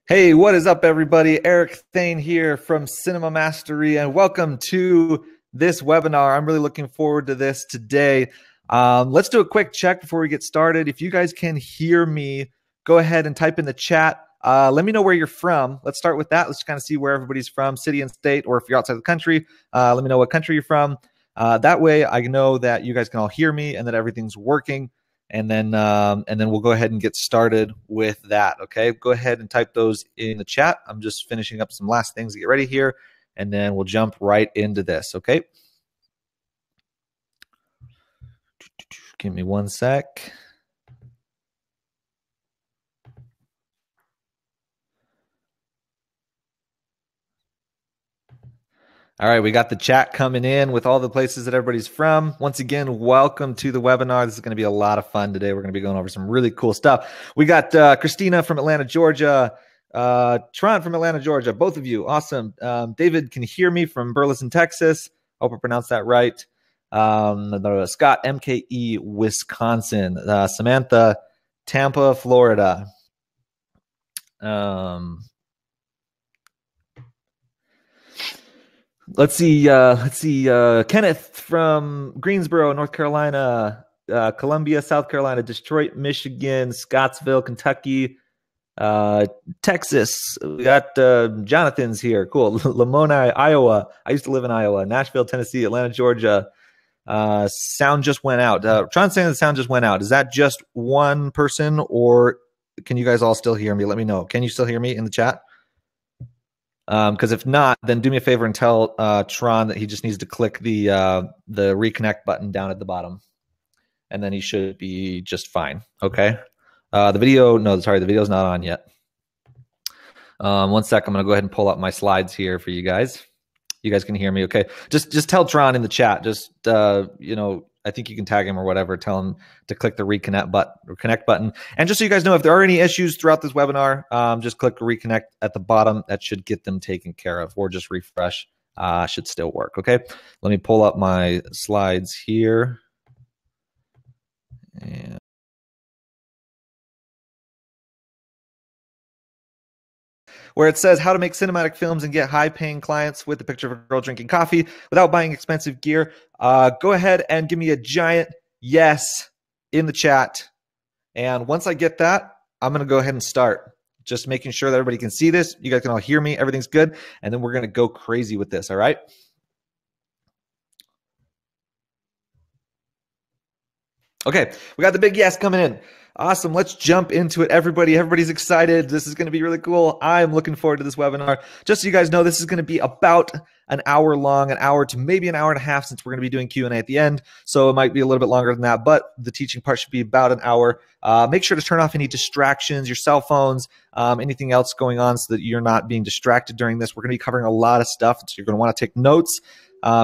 Hey, what is up, everybody? Eric Thayne here from Cinema Mastery, and welcome to this webinar. I'm really looking forward to this today. Let's do a quick check before we get started. If you guys can hear me, go ahead and type in the chat. Let me know where you're from. Let's start with that. Let's kind of see where everybody's from, city and state, or if you're outside the country, let me know what country you're from. That way I know that you guys can all hear me and that everything's working. And then we'll go ahead and get started with that. Okay, go ahead and type those in the chat. I'm just finishing up some last things to get ready here, and then we'll jump right into this. Okay, give me one sec. All right, we got the chat coming in with all the places that everybody's from. Once again, welcome to the webinar. This is going to be a lot of fun today. We're going to be going over some really cool stuff. We got Christina from Atlanta, Georgia, Tron from Atlanta, Georgia, both of you. Awesome. David can hear me from Burleson, Texas. Hope I pronounced that right. Scott, MKE, Wisconsin. Samantha, Tampa, Florida. Let's see. Kenneth from Greensboro, North Carolina, Columbia, South Carolina, Detroit, Michigan, Scottsville, Kentucky, Texas. We got Jonathan's here. Cool. Lamoni, Iowa. I used to live in Iowa. Nashville, Tennessee, Atlanta, Georgia. Sound just went out. Tron saying the sound just went out. Is that just one person, or can you guys all still hear me? Let me know. Can you still hear me in the chat? Because if not, then do me a favor and tell Tron that he just needs to click the reconnect button down at the bottom, and then he should be just fine. Okay. The video's not on yet. One sec. I'm going to go ahead and pull up my slides here for you guys. You guys can hear me. Okay. Just tell Tron in the chat. Just I think you can tag him or whatever. Tell him to click the connect button. And just so you guys know, if there are any issues throughout this webinar, just click reconnect at the bottom. That should get them taken care of, or just refresh. Should still work. Okay. Let me pull up my slides here. And where it says how to make cinematic films and get high-paying clients with a picture of a girl drinking coffee without buying expensive gear. Go ahead and give me a giant yes in the chat. And once I get that, I'm going to go ahead and start. Just making sure that everybody can see this. You guys can all hear me. Everything's good. And then we're going to go crazy with this, all right? Okay, we got the big yes coming in. Awesome. Let's jump into it, everybody. Everybody's excited. This is going to be really cool. I'm looking forward to this webinar. Just so you guys know, this is going to be about an hour long, an hour to maybe an hour and a half, since we're going to be doing Q&A at the end. So it might be a little bit longer than that, but the teaching part should be about an hour. Make sure to turn off any distractions, your cell phones, anything else going on, so that you're not being distracted during this. We're going to be covering a lot of stuff, so you're going to want to take notes.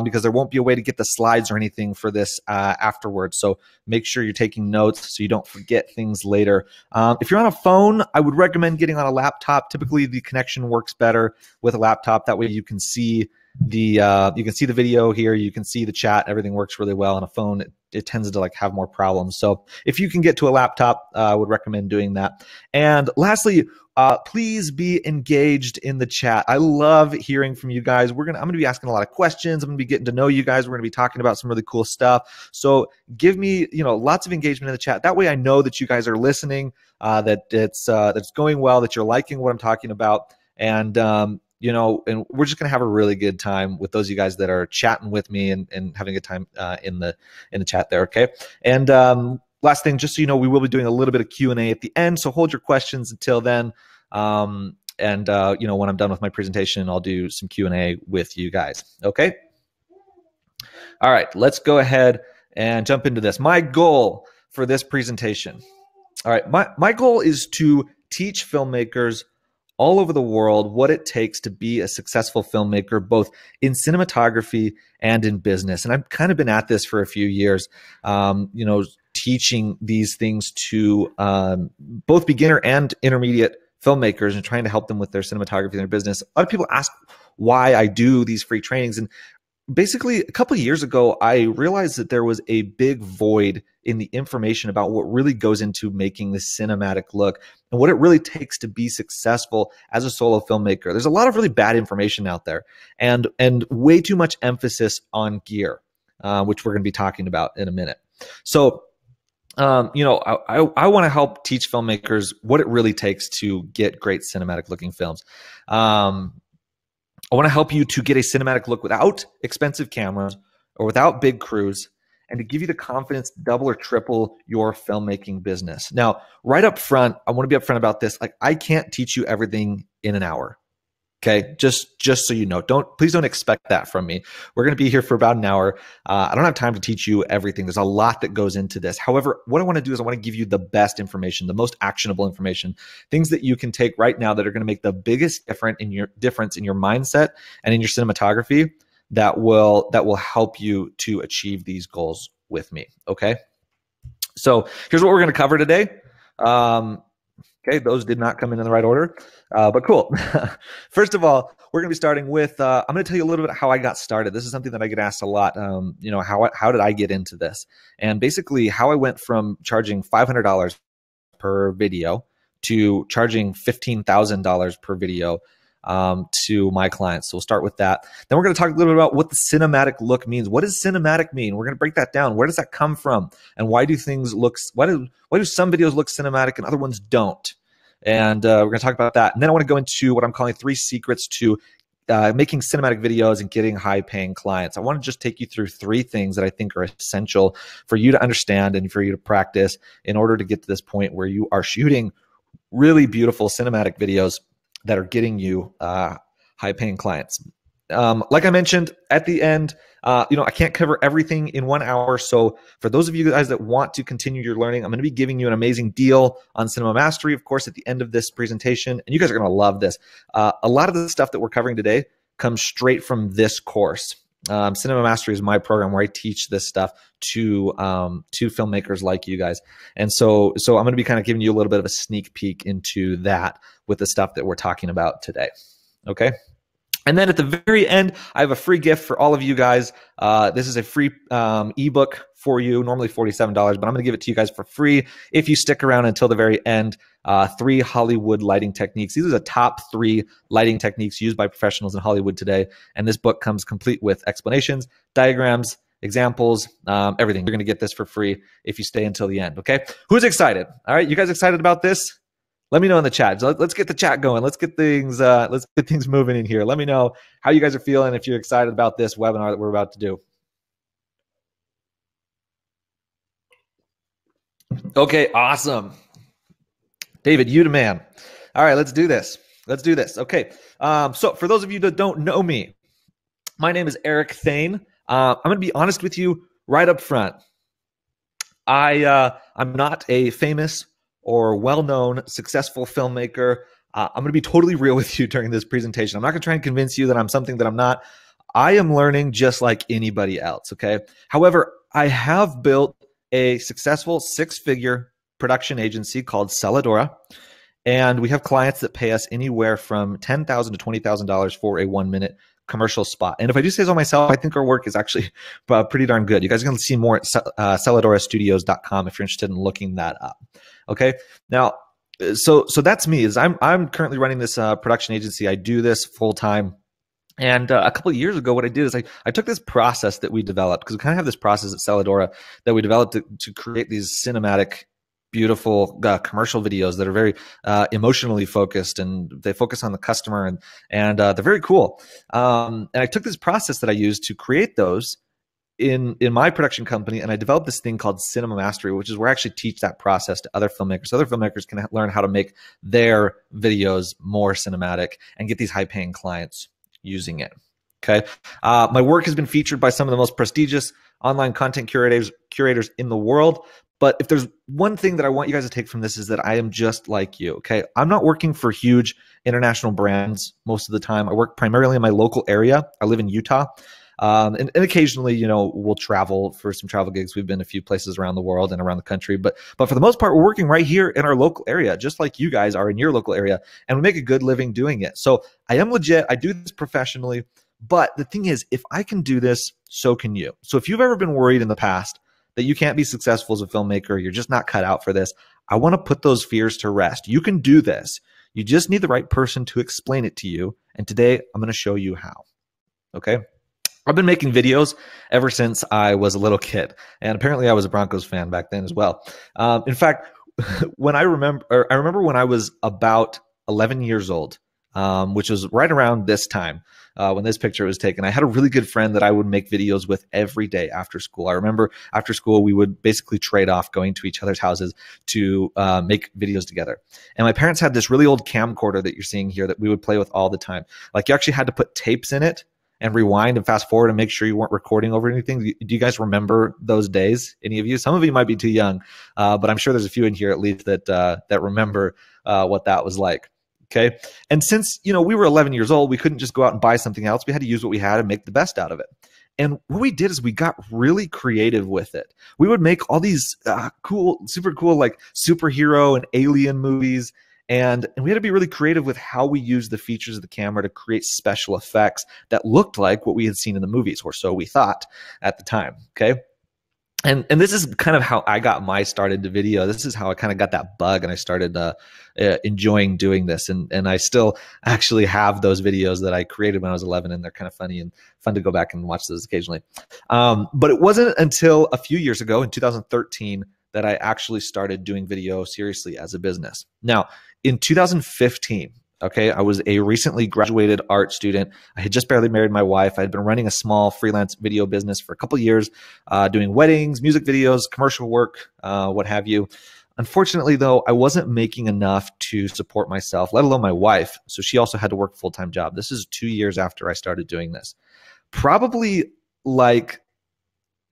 Because there won't be a way to get the slides or anything for this afterwards. So make sure you're taking notes so you don't forget things later. If you're on a phone, I would recommend getting on a laptop. Typically, the connection works better with a laptop. That way you can see the video here. You can see the chat. Everything works really well. On a phone, it tends to have more problems. So if you can get to a laptop, I would recommend doing that. And lastly, please be engaged in the chat. I love hearing from you guys. I'm going to be asking a lot of questions. I'm going to be getting to know you guys. We're going to be talking about some really cool stuff. So give me, lots of engagement in the chat. That way I know that you guys are listening, that it's going well, that you're liking what I'm talking about. And, and we're just going to have a really good time with those of you guys that are chatting with me and having a good time in the chat there. Okay. And, last thing, just so you know, we will be doing a little bit of Q&A at the end. So hold your questions until then. When I'm done with my presentation, I'll do some Q&A with you guys. Okay. All right, let's go ahead and jump into this. My goal for this presentation. All right. My goal is to teach filmmakers all over the world what it takes to be a successful filmmaker, both in cinematography and in business. And I've kind of been at this for a few years, teaching these things to both beginner and intermediate filmmakers and trying to help them with their cinematography and their business. A lot of people ask why I do these free trainings, and basically a couple of years ago, I realized that there was a big void in the information about what really goes into making this cinematic look and what it really takes to be successful as a solo filmmaker. There's a lot of really bad information out there, and way too much emphasis on gear, which we're going to be talking about in a minute. So, you know, I want to help teach filmmakers what it really takes to get great cinematic looking films. I want to help you to get a cinematic look without expensive cameras or without big crews, and to give you the confidence to double or triple your filmmaking business. Now, right up front, I want to be upfront about this. Like, I can't teach you everything in an hour. Okay, just so you know, please don't expect that from me. We're going to be here for about an hour. I don't have time to teach you everything. There's a lot that goes into this. However, what I want to do is I want to give you the best information, the most actionable information, things that you can take right now that are going to make the biggest difference in your mindset and in your cinematography that will help you to achieve these goals with me. Okay, so here's what we're going to cover today. Okay, those did not come in the right order, but cool. First of all, we're going to be starting with, I'm going to tell you a little bit how I got started. This is something that I get asked a lot. You know, how did I get into this? And basically how I went from charging $500 per video to charging $15,000 per video to my clients. So we'll start with that. Then we're going to talk a little bit about what the cinematic look means. What does cinematic mean? We're going to break that down. Where does that come from? And why do some videos look cinematic and other ones don't? And we're going to talk about that. And then I want to go into what I'm calling 3 secrets to making cinematic videos and getting high paying clients. I want to just take you through 3 things that I think are essential for you to understand and for you to practice in order to get to this point where you are shooting really beautiful cinematic videos that are getting you high-paying clients. Like I mentioned at the end, you know, I can't cover everything in 1 hour. So for those of you guys that want to continue your learning, I'm going to be giving you an amazing deal on Cinema Mastery, of course, at the end of this presentation. And you guys are going to love this. A lot of the stuff that we're covering today comes straight from this course. Cinema Mastery is my program where I teach this stuff to filmmakers like you guys. And so I'm going to be kind of giving you a little bit of a sneak peek into that with the stuff that we're talking about today. Okay. And then at the very end, I have a free gift for all of you guys. This is a free ebook for you, normally $47, but I'm going to give it to you guys for free if you stick around until the very end. 3 Hollywood lighting techniques. These are the top 3 lighting techniques used by professionals in Hollywood today. And this book comes complete with explanations, diagrams, examples, everything. You're going to get this for free if you stay until the end. Okay. Who's excited? All right. You guys excited about this? Let me know in the chat. Let's get the chat going. Let's get things moving in here. Let me know how you guys are feeling, if you're excited about this webinar that we're about to do. Okay, awesome. David, you the man. All right, let's do this. Let's do this. Okay. So for those of you that don't know me, my name is Eric Thayne. I'm going to be honest with you right up front. I'm not a famous or well-known successful filmmaker. I'm going to be totally real with you during this presentation. I'm not going to try and convince you that I'm something that I'm not. I am learning just like anybody else, okay? However, I have built a successful 6-figure production agency called Celadora, and we have clients that pay us anywhere from $10,000 to $20,000 for a 1-minute commercial spot. And if I do say so myself, I think our work is actually pretty darn good. You guys are going to see more at celadorastudios.com if you're interested in looking that up. Okay. Now, so that's me. I'm currently running this production agency. I do this full time. And a couple of years ago, what I did is I took this process that we developed, because we kind of have this process at Celadora that we developed to create these cinematic, beautiful commercial videos that are very emotionally focused, and they focus on the customer, and they're very cool. And I took this process that I used to create those in my production company, and I developed this thing called Cinema Mastery, which is where I actually teach that process to other filmmakers. So other filmmakers can learn how to make their videos more cinematic and get these high-paying clients using it. Okay. My work has been featured by some of the most prestigious online content curators in the world. But if there's one thing that I want you guys to take from this, is that I am just like you. Okay. I'm not working for huge international brands most of the time. I work primarily in my local area. I live in Utah. And occasionally, you know, we'll travel for some travel gigs. We've been a few places around the world and around the country, but for the most part, we're working right here in our local area, just like you guys are in your local area, and we make a good living doing it. So I am legit. I do this professionally, But the thing is, if I can do this, so can you. So if you've ever been worried in the past that you can't be successful as a filmmaker, you're just not cut out for this, I want to put those fears to rest. You can do this. You just need the right person to explain it to you. And today I'm going to show you how. Okay. I've been making videos ever since I was a little kid. And apparently I was a Broncos fan back then as well. In fact, I remember when I was about 11 years old, which was right around this time when this picture was taken. I had a really good friend that I would make videos with every day after school. I remember after school, we would basically trade off going to each other's houses to make videos together. And my parents had this really old camcorder that you're seeing here that we would play with all the time. Like you actually had to put tapes in it and rewind and fast forward and make sure you weren't recording over anything. Do you guys remember those days? Any of you? Some of you might be too young, but I'm sure there's a few in here at least that remember what that was like. Okay. And since, we were 11 years old, we couldn't just go out and buy something else. We had to use what we had and make the best out of it. And what we did is we got really creative with it. We would make all these super cool, like superhero and alien movies. And we had to be really creative with how we used the features of the camera to create special effects that looked like what we had seen in the movies, or so we thought at the time. Okay. And this is kind of how I got my start into video. This is how I kind of got that bug and I started enjoying doing this. And I still actually have those videos that I created when I was 11, and they're kind of funny and fun to go back and watch those occasionally. But it wasn't until a few years ago in 2013 that I actually started doing video seriously as a business. Now, in 2015, okay, I was a recently graduated art student. I had just barely married my wife. I had been running a small freelance video business for a couple of years, doing weddings, music videos, commercial work, what have you. Unfortunately, though, I wasn't making enough to support myself, let alone my wife. So she also had to work a full-time job. This is 2 years after I started doing this. Probably like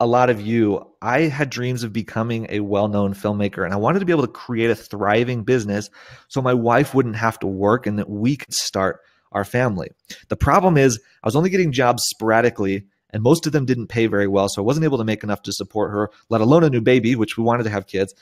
a lot of you, I had dreams of becoming a well-known filmmaker, and I wanted to be able to create a thriving business so my wife wouldn't have to work and that we could start our family. The problem is I was only getting jobs sporadically, and most of them didn't pay very well, so I wasn't able to make enough to support her, let alone a new baby, which we wanted to have kids.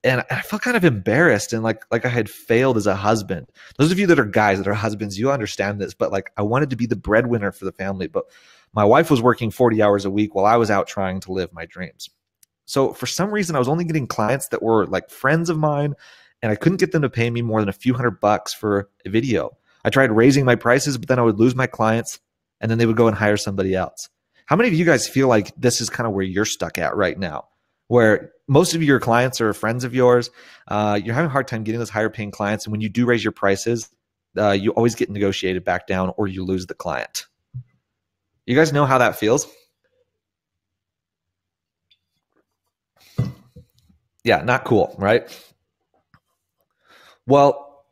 And I felt kind of embarrassed and like I had failed as a husband. Those of you that are guys, that are husbands, you understand this, but like I wanted to be the breadwinner for the family, but my wife was working 40 hours a week while I was out trying to live my dreams. So for some reason, I was only getting clients that were like friends of mine, and I couldn't get them to pay me more than a few $100 for a video. I tried raising my prices, but then I would lose my clients, and then they would go and hire somebody else. How many of you guys feel like this is kind of where you're stuck at right now, where most of your clients are friends of yours? You're having a hard time getting those higher paying clients, and when you do raise your prices, you always get negotiated back down or you lose the client. You guys know how that feels? Yeah, not cool, right? Well,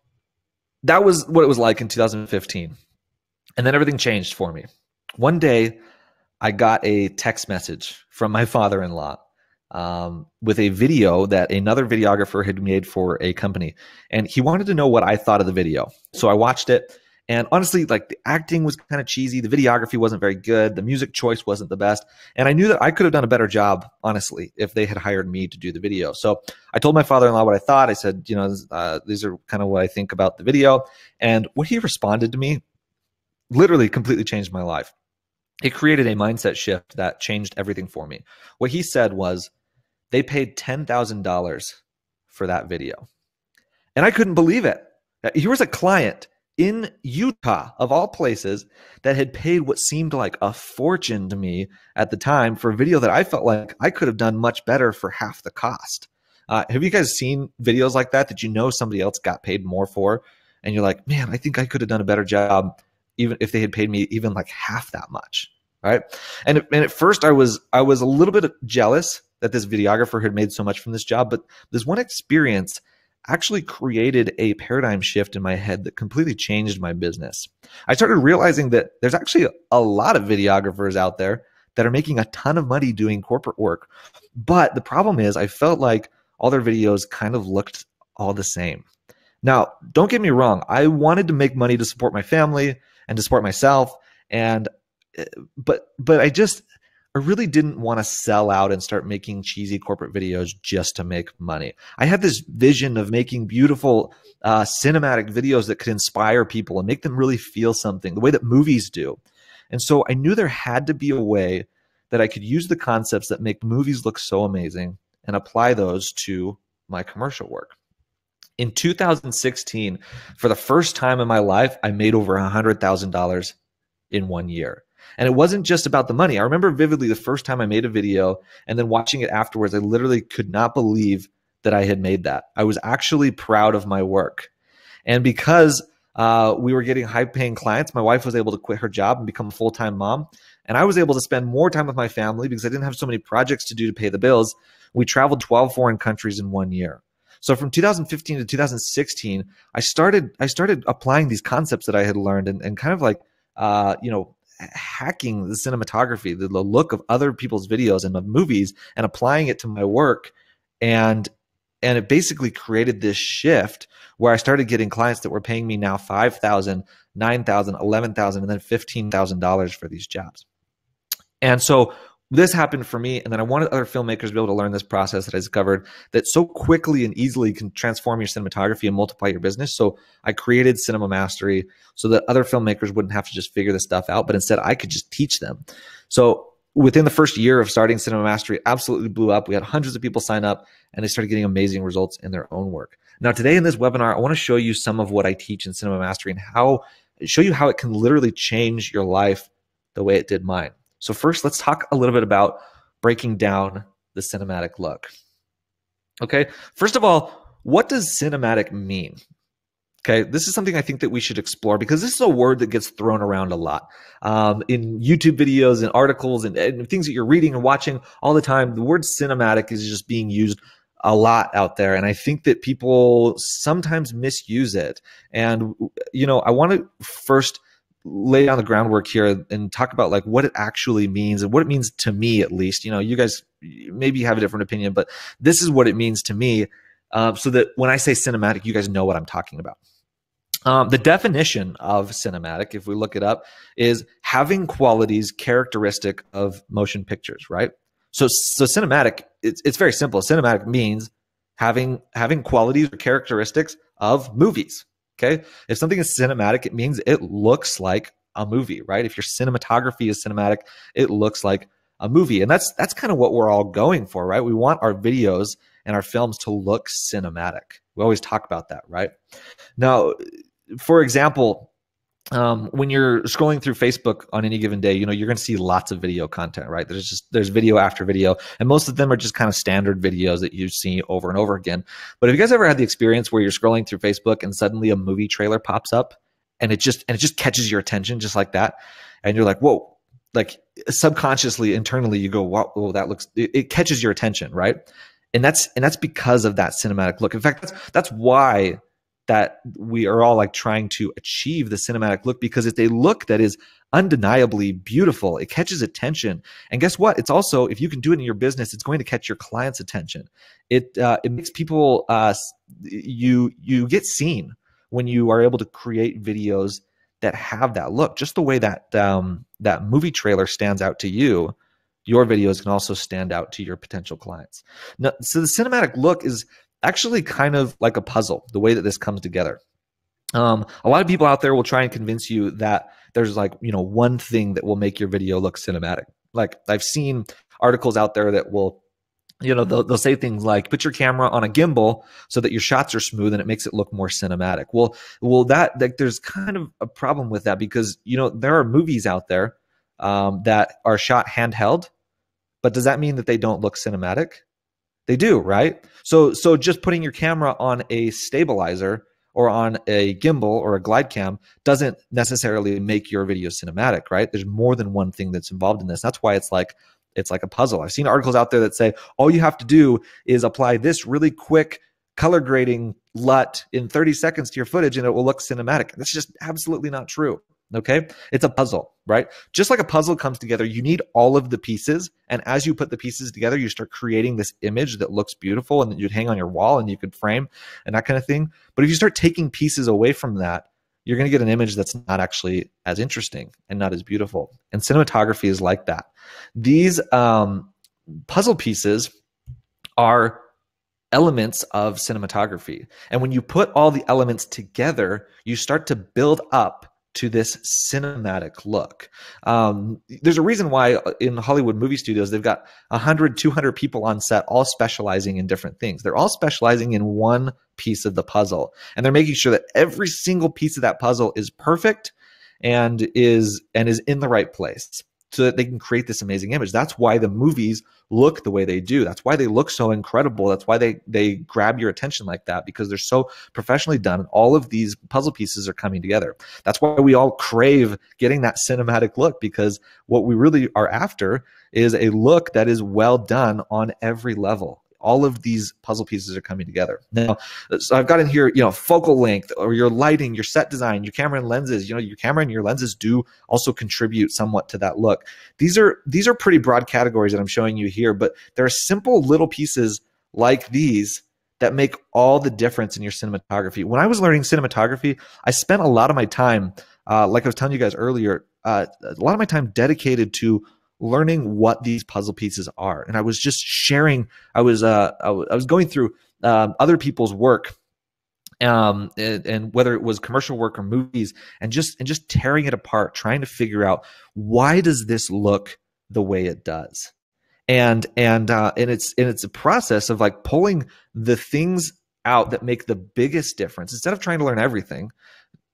that was what it was like in 2015. And then everything changed for me. One day, I got a text message from my father-in-law with a video that another videographer had made for a company. And he wanted to know what I thought of the video. So I watched it. And honestly, like the acting was kind of cheesy. The videography wasn't very good. The music choice wasn't the best. And I knew that I could have done a better job, honestly, if they had hired me to do the video. So I told my father-in-law what I thought. I said, these are kind of what I think about the video. And what he responded to me literally completely changed my life. It created a mindset shift that changed everything for me. What he said was, they paid $10,000 for that video. And I couldn't believe it. Here was a client in Utah, of all places, that had paid what seemed like a fortune to me at the time for a video that I felt like I could have done much better for half the cost. Have you guys seen videos like that somebody else got paid more for? And you're like, man, I think I could have done a better job even if they had paid me even like half that much, right? And at first I was a little bit jealous that this videographer had made so much from this job, but this one experience actually created a paradigm shift in my head that completely changed my business. I started realizing that there's actually a lot of videographers out there that are making a ton of money doing corporate work. But the problem is I felt like all their videos kind of looked all the same. Now, don't get me wrong. I wanted to make money to support my family and to support myself. But I really didn't want to sell out and start making cheesy corporate videos just to make money. I had this vision of making beautiful cinematic videos that could inspire people and make them really feel something, the way that movies do. And so I knew there had to be a way that I could use the concepts that make movies look so amazing and apply those to my commercial work. In 2016, for the first time in my life, I made over $100,000 in 1 year. And it wasn't just about the money. I remember vividly the first time I made a video and then watching it afterwards, I literally could not believe that I had made that. I was actually proud of my work. And because we were getting high-paying clients, my wife was able to quit her job and become a full-time mom. And I was able to spend more time with my family because I didn't have so many projects to do to pay the bills. We traveled 12 foreign countries in 1 year. So from 2015 to 2016, I started applying these concepts that I had learned and kind of like, hacking the cinematography, the look of other people's videos and of movies and applying it to my work. And it basically created this shift where I started getting clients that were paying me now $5,000, $9,000, $11,000, and then $15,000 for these jobs. And so this happened for me, and then I wanted other filmmakers to be able to learn this process that I discovered that so quickly and easily can transform your cinematography and multiply your business. So I created Cinema Mastery so that other filmmakers wouldn't have to just figure this stuff out, but instead I could just teach them. So within the first year of starting Cinema Mastery, absolutely blew up. We had hundreds of people sign up, and they started getting amazing results in their own work. Now, today in this webinar, I want to show you some of what I teach in Cinema Mastery and show you how it can literally change your life the way it did mine. So first, let's talk a little bit about breaking down the cinematic look. Okay, first of all, what does cinematic mean? Okay, this is something I think that we should explore because this is a word that gets thrown around a lot in YouTube videos and articles and things that you're reading and watching all the time. The word cinematic is just being used a lot out there, and I think that people sometimes misuse it. And I want to first lay down the groundwork here and talk about like what it actually means and what it means to me, at least. You guys maybe have a different opinion, but this is what it means to me, so that when I say cinematic, you guys know what I'm talking about. The definition of cinematic, if we look it up, is having qualities characteristic of motion pictures, right? So cinematic, it's very simple. Cinematic means having qualities or characteristics of movies. Okay, if something is cinematic, it means it looks like a movie, right? If your cinematography is cinematic, it looks like a movie, and that's kind of what we're all going for, right? We want our videos and our films to look cinematic. We always talk about that, right? Now, for example, when you're scrolling through Facebook on any given day, you're going to see lots of video content, right? There's video after video, and most of them are just kind of standard videos that you see over and over again. But have you guys ever had the experience where you're scrolling through Facebook and suddenly a movie trailer pops up and it just catches your attention just like that, and you're like, whoa, like subconsciously, internally, you go, wow, it catches your attention, right? And that's because of that cinematic look. In fact, that's why that we are all like trying to achieve the cinematic look, because it's a look that is undeniably beautiful. It catches attention. And guess what? It's also, if you can do it in your business, it's going to catch your client's attention. It makes people, you get seen when you are able to create videos that have that look. Just the way that that movie trailer stands out to you, your videos can also stand out to your potential clients. Now, so the cinematic look is actually kind of like a puzzle, the way that this comes together. A lot of people out there will try and convince you that there's like, one thing that will make your video look cinematic. Like I've seen articles out there that will, they'll say things like, put your camera on a gimbal so that your shots are smooth and it makes it look more cinematic. Well, that there's kind of a problem with that because, there are movies out there that are shot handheld, but does that mean that they don't look cinematic? They do, right? So just putting your camera on a stabilizer or on a gimbal or a glide cam doesn't necessarily make your video cinematic, right? There's more than one thing that's involved in this. That's why it's like a puzzle. I've seen articles out there that say all you have to do is apply this really quick color grading LUT in 30 seconds to your footage and it will look cinematic. That's just absolutely not true. Okay, it's a puzzle, right? Just like a puzzle comes together, you need all of the pieces. And as you put the pieces together, you start creating this image that looks beautiful and that you'd hang on your wall and you could frame and that kind of thing. But if you start taking pieces away from that, you're going to get an image that's not actually as interesting and not as beautiful. And cinematography is like that. These puzzle pieces are elements of cinematography. And when you put all the elements together, you start to build up to this cinematic look. There's a reason why in Hollywood movie studios, they've got 100, 200 people on set, all specializing in different things. They're all specializing in one piece of the puzzle. And they're making sure that every single piece of that puzzle is perfect and is in the right place, so that they can create this amazing image. That's why the movies look the way they do. That's why they look so incredible. That's why they grab your attention like that, because they're so professionally done. All of these puzzle pieces are coming together. That's why we all crave getting that cinematic look, because what we really are after is a look that is well done on every level. All of these puzzle pieces are coming together. Now, so I've got in here, focal length, or your lighting, your set design, your camera and lenses. Your camera and your lenses do also contribute somewhat to that look. These are pretty broad categories that I'm showing you here, but there are simple little pieces like these that make all the difference in your cinematography. When I was learning cinematography, I spent a lot of my time, like I was telling you guys earlier, a lot of my time dedicated to learning what these puzzle pieces are. And I was just sharing, I was going through other people's work, and whether it was commercial work or movies, and just tearing it apart, trying to figure out, why does this look the way it does? And it's a process of like pulling the things out that make the biggest difference, instead of trying to learn everything,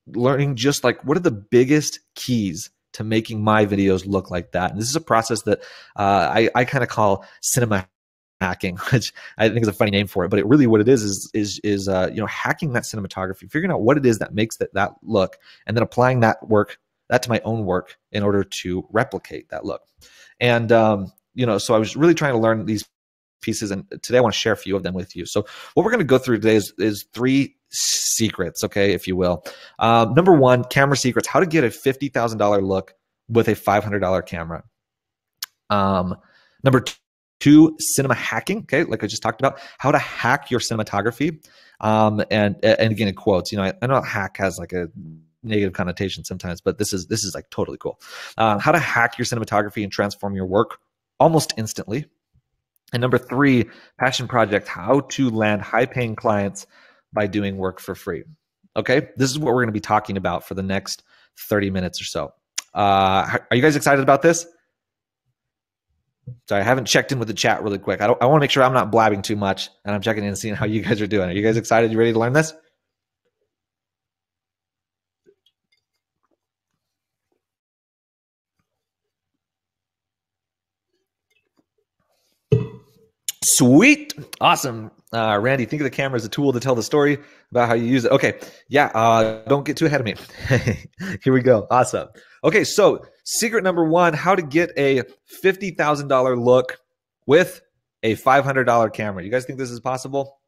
learning just like, what are the biggest keys to making my videos look like that. And this is a process that I kind of call cinema hacking, which I think is a funny name for it. But what it is hacking that cinematography, figuring out what it is that makes that look, and then applying that to my own work in order to replicate that look. And so I was really trying to learn these pieces, and today I want to share a few of them with you. So what we're going to go through today is 3 secrets, okay, if you will. Number 1, camera secrets: how to get a $50,000 look with a $500 camera. Number 2, cinema hacking, okay, like I just talked about, how to hack your cinematography. And again, in quotes, I know hack has like a negative connotation sometimes, but this is like totally cool. How to hack your cinematography and transform your work almost instantly. And number 3, passion project: how to land high-paying clients by doing work for free. Okay, this is what we're going to be talking about for the next 30 minutes or so. Are you guys excited about this? Sorry, I haven't checked in with the chat really quick. I want to make sure I'm not blabbing too much, and I'm checking in and seeing how you guys are doing. Are you guys excited? You ready to learn this? Sweet. Awesome. Randy, think of the camera as a tool to tell the story about how you use it. Okay. Yeah. Don't get too ahead of me. Here we go. Awesome. Okay. So secret number 1, how to get a $50,000 look with a $500 camera. You guys think this is possible?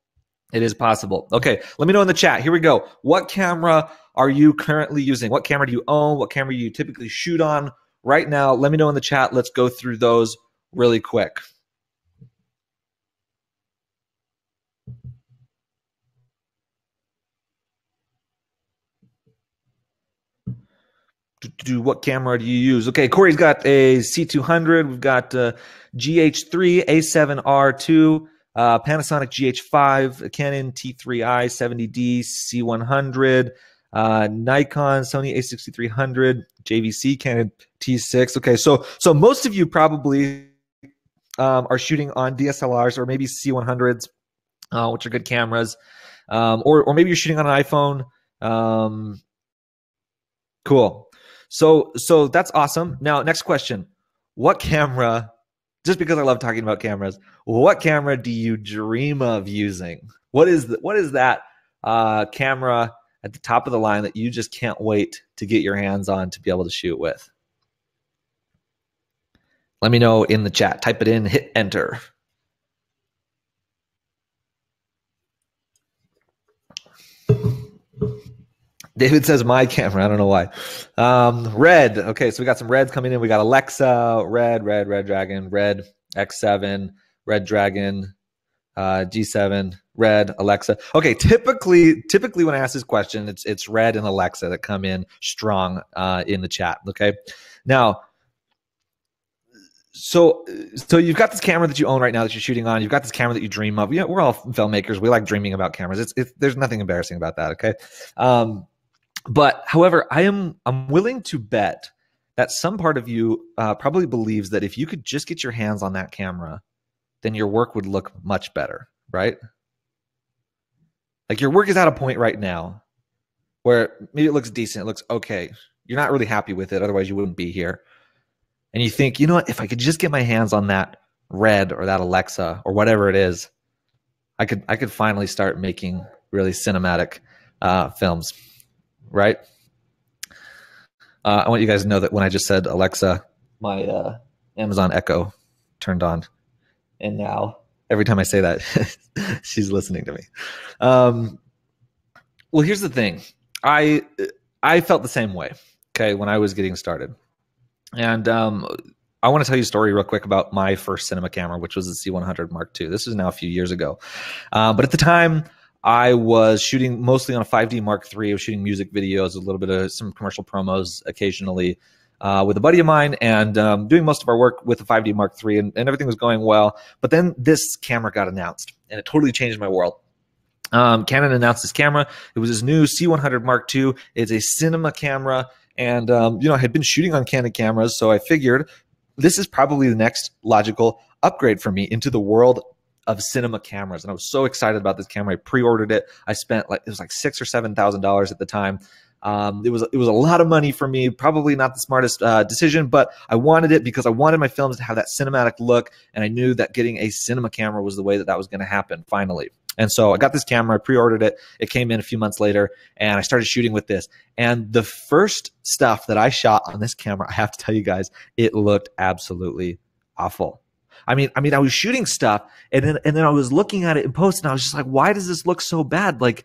It is possible. Okay. Let me know in the chat. Here we go. What camera are you currently using? What camera do you own? What camera do you typically shoot on right now? Let me know in the chat. Let's go through those really quick. What camera do you use? Okay, Corey's got a C200. We've got GH3, A7R2, Panasonic GH5, a Canon T3i 70D, C100, Nikon, Sony A6300, JVC, Canon T6. Okay, so most of you probably are shooting on DSLRs or maybe C100s, which are good cameras, or maybe you're shooting on an iPhone. Cool. So that's awesome. Now, next question. What camera, just because I love talking about cameras, what camera do you dream of using? What is that camera at the top of the line that you just can't wait to get your hands on to be able to shoot with? Let me know in the chat. Type it in, hit enter. David says my camera. I don't know why. Red. Okay, so we got some reds coming in. We got Alexa, Red Dragon, Red X7, Red Dragon, G7, Red, Alexa. Okay, typically when I ask this question, it's Red and Alexa that come in strong in the chat. Okay, now. So you've got this camera that you own right now that you're shooting on. You've got this camera that you dream of. We're all filmmakers. We like dreaming about cameras. There's nothing embarrassing about that. Okay. But however, I'm willing to bet that some part of you probably believes that if you could just get your hands on that camera, then your work would look much better, right? Like your work is at a point right now where maybe it looks decent, it looks okay. You're not really happy with it, otherwise you wouldn't be here. And you think, you know what, if I could just get my hands on that Red or that Alexa or whatever it is, I could finally start making really cinematic films, right? I want you guys to know that when I just said Alexa, my Amazon Echo turned on, and now every time I say that, she's listening to me. Well, here's the thing. I felt the same way, okay, when I was getting started. And I want to tell you a story real quick about my first cinema camera, which was the C100 Mark II. This is now a few years ago. But at the time, I was shooting mostly on a 5D Mark III. I was shooting music videos, a little bit of some commercial promos occasionally with a buddy of mine, and doing most of our work with the 5D Mark III, and everything was going well. But then this camera got announced, and it totally changed my world. Canon announced this camera. It was this new C100 Mark II. It's a cinema camera, and I had been shooting on Canon cameras, so I figured this is probably the next logical upgrade for me into the world of cinema cameras. And I was so excited about this camera. I pre-ordered it. I spent it was like $6,000 or $7,000 at the time. It was a lot of money for me, probably not the smartest decision, but I wanted it because I wanted my films to have that cinematic look, and I knew that getting a cinema camera was the way that was going to happen finally. And so I got this camera, I pre-ordered it. It came in a few months later, and I started shooting with this. And the first stuff that I shot on this camera, I have to tell you guys, it looked absolutely awful. I mean, I was shooting stuff, and then I was looking at it in post, and I was just like, why does this look so bad? Like,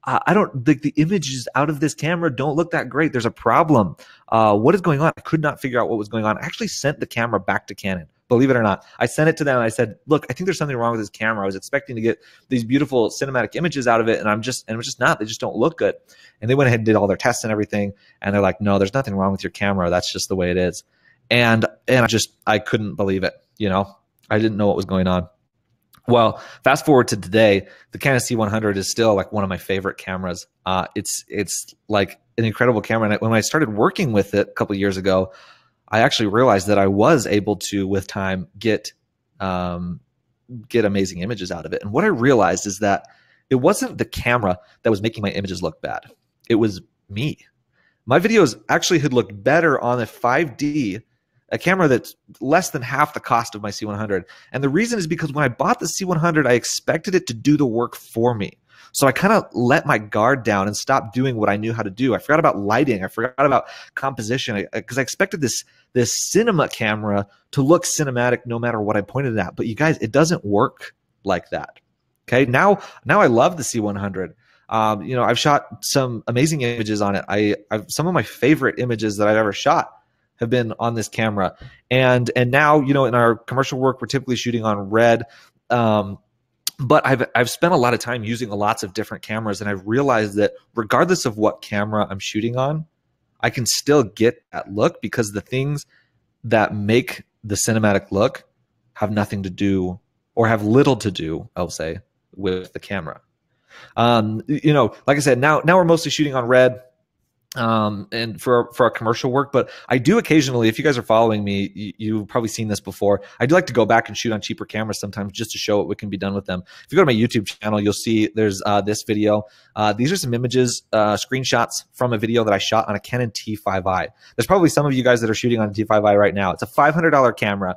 I don't think the images out of this camera don't look that great. There's a problem. What is going on? I could not figure out what was going on. I actually sent the camera back to Canon. Believe it or not, I sent it to them and I said, look, I think there's something wrong with this camera. I was expecting to get these beautiful cinematic images out of it, and it's just not. They just don't look good. And they went ahead and did all their tests and everything, and they're like, no, there's nothing wrong with your camera. That's just the way it is. And I couldn't believe it. I didn't know what was going on. Well, fast forward to today, the Canon C100 is still like one of my favorite cameras. It's like an incredible camera. And when I started working with it a couple of years ago, I actually realized that I was able to, with time, get amazing images out of it. And what I realized is that it wasn't the camera that was making my images look bad. It was me. My videos actually had looked better on a 5D, a camera that's less than half the cost of my C100. And the reason is because when I bought the C100, I expected it to do the work for me. So I kind of let my guard down and stopped doing what I knew how to do. I forgot about lighting. I forgot about composition because I expected this cinema camera to look cinematic no matter what I pointed at. But you guys, it doesn't work like that. Okay, now I love the C100. I've shot some amazing images on it. I've some of my favorite images that I've ever shot have been on this camera. And now, in our commercial work, we're typically shooting on Red. But I've spent a lot of time using lots of different cameras, and I've realized that regardless of what camera I'm shooting on, I can still get that look because the things that make the cinematic look have nothing to do, or have little to do, I'll say, with the camera. Like I said, now we're mostly shooting on Red. And for our commercial work, but I do occasionally, if you guys are following me, you've probably seen this before. I do like to go back and shoot on cheaper cameras sometimes just to show what can be done with them. If you go to my YouTube channel, you'll see there's this video. These are some images, screenshots from a video that I shot on a Canon T5i. There's probably some of you guys that are shooting on a T5i right now. It's a $500 camera,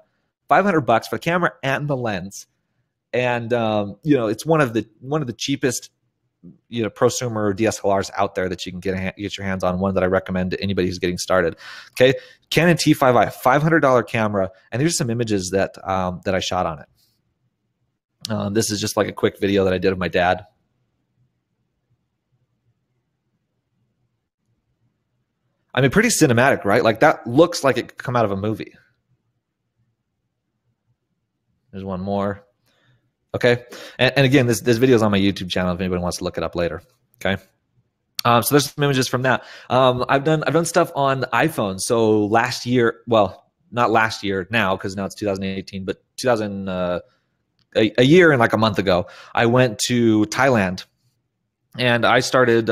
$500 for the camera and the lens. And it's one of the cheapest prosumer DSLRs out there that you can get your hands on, one that I recommend to anybody who's getting started. Okay, Canon T5i, $500 camera, and here's some images that I shot on it. This is just like a quick video that I did of my dad. I mean, pretty cinematic, right? Like that looks like it could come out of a movie. There's one more. Okay, and again, this video is on my YouTube channel if anybody wants to look it up later. Okay, so there's some images from that. I've done stuff on iPhone. So last year, well, not last year now because now it's 2018, but a year and like a month ago, I went to Thailand, and I started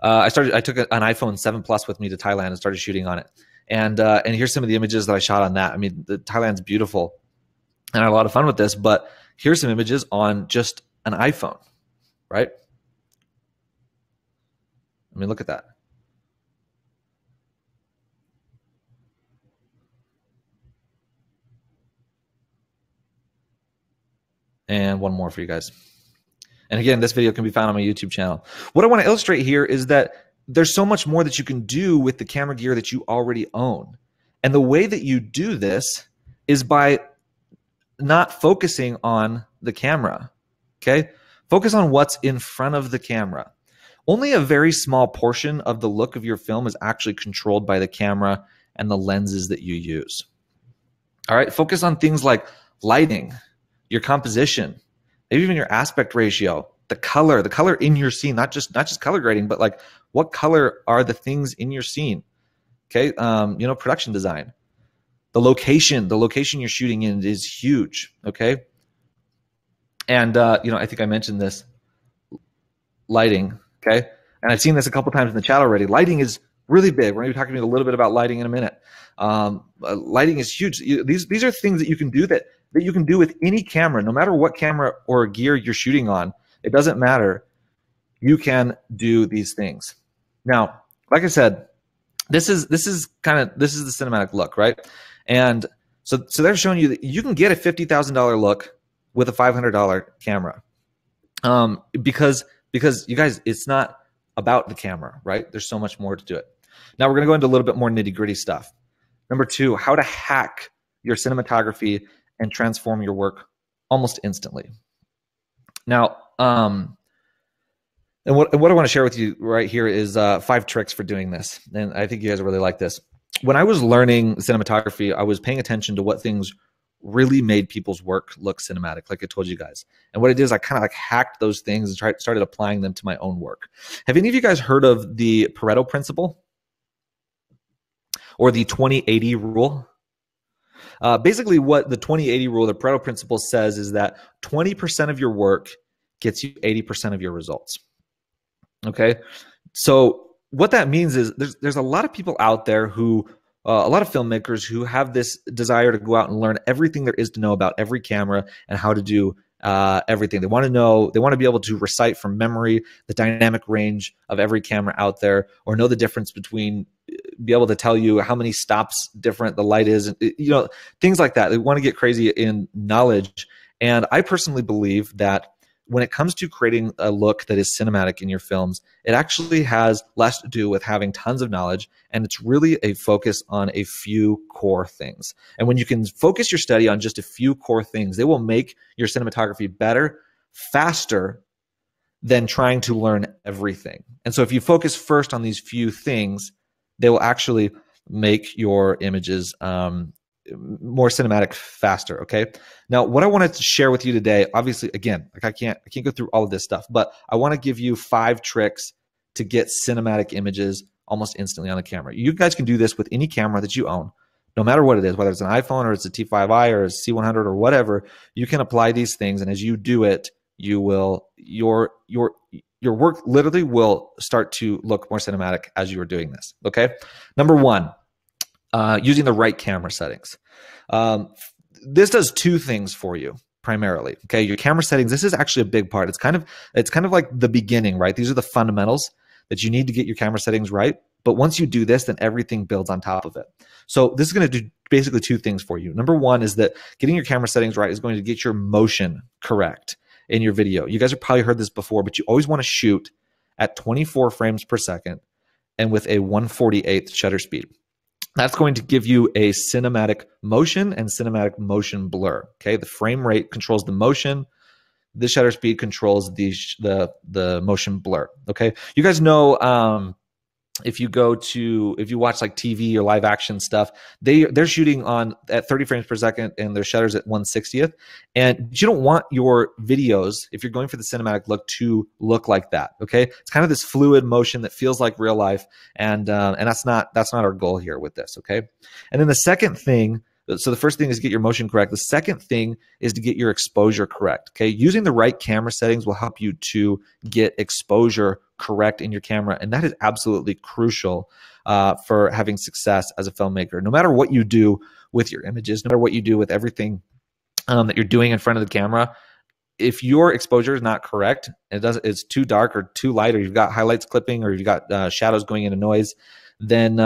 I took an iPhone 7 Plus with me to Thailand and started shooting on it. And here's some of the images that I shot on that. I mean, Thailand's beautiful, and I had a lot of fun with this. But here's some images on just an iPhone, right? I mean, look at that. And one more for you guys. And again, this video can be found on my YouTube channel. What I want to illustrate here is that there's so much more that you can do with the camera gear that you already own. And the way that you do this is by not focusing on the camera, okay? Focus on what's in front of the camera. Only a very small portion of the look of your film is actually controlled by the camera and the lenses that you use. All right, focus on things like lighting, your composition, maybe even your aspect ratio, the color in your scene, not just color grading, but like what color are the things in your scene? Okay, production design, the location you're shooting in is huge. Okay, and I think I mentioned this, lighting. Okay, and I've seen this a couple times in the chat already. Lighting is really big. We're going to be talking a little bit about lighting in a minute. Lighting is huge. These are things that you can do that you can do with any camera, no matter what camera or gear you're shooting on. It doesn't matter. You can do these things. Now, like I said, this is the cinematic look, right? And so they're showing you that you can get a $50,000 look with a $500 camera, because you guys, it's not about the camera, right? There's so much more to it. Now we're going to go into a little bit more nitty-gritty stuff. Number 2, how to hack your cinematography and transform your work almost instantly. Now, and what I want to share with you right here is 5 tricks for doing this. And I think you guys will really like this. When I was learning cinematography, I was paying attention to what things really made people's work look cinematic, like I told you guys. And what I did is I kind of like hacked those things and started applying them to my own work. Have any of you guys heard of the Pareto principle or the 20-80 rule? Basically what the 20-80 rule, the Pareto principle says is that 20% of your work gets you 80% of your results. Okay. So what that means is there's a lot of people out there who, a lot of filmmakers who have this desire to go out and learn everything there is to know about every camera and how to do everything. They want to be able to recite from memory the dynamic range of every camera out there, or know the difference between, be able to tell you how many stops different the light is, things like that. They want to get crazy in knowledge. And I personally believe that when it comes to creating a look that is cinematic in your films, it actually has less to do with having tons of knowledge, and it's really a focus on a few core things. And when you can focus your study on just a few core things, they will make your cinematography better, faster than trying to learn everything. And so if you focus first on these few things, they will actually make your images more cinematic faster. Okay. Now, what I wanted to share with you today, obviously, again, like I can't go through all of this stuff, but I want to give you 5 tricks to get cinematic images almost instantly on the camera. You guys can do this with any camera that you own, no matter what it is, whether it's an iPhone or it's a T5i or a C100 or whatever. You can apply these things, and as you do it, you will your work literally will start to look more cinematic as you are doing this. Okay. Number 1. Using the right camera settings. This does 2 things for you primarily. Okay, your camera settings. This is actually a big part. It's kind of like the beginning, right? These are the fundamentals that you need to get your camera settings right. But once you do this, then everything builds on top of it. So this is going to do basically 2 things for you. Number 1 is that getting your camera settings right is going to get your motion correct in your video. You guys have probably heard this before, but you always want to shoot at 24 frames per second and with a 1/48th shutter speed. That's going to give you a cinematic motion and cinematic motion blur. Okay, the frame rate controls the motion. The shutter speed controls the motion blur. Okay, you guys know if you watch like TV or live action stuff, they're shooting at 30 frames per second and their shutters at 1/60th. And you don't want your videos, if you're going for the cinematic look, to look like that. Okay, it's kind of this fluid motion that feels like real life, and that's not our goal here with this. Okay, and then the second thing. So the first thing is get your motion correct. The second thing is to get your exposure correct. Okay, using the right camera settings will help you to get exposure correct in your camera. And that is absolutely crucial for having success as a filmmaker. No matter what you do with your images, no matter what you do with everything that you're doing in front of the camera, if your exposure is not correct, it's too dark or too light, or you've got highlights clipping, or you've got shadows going into noise, then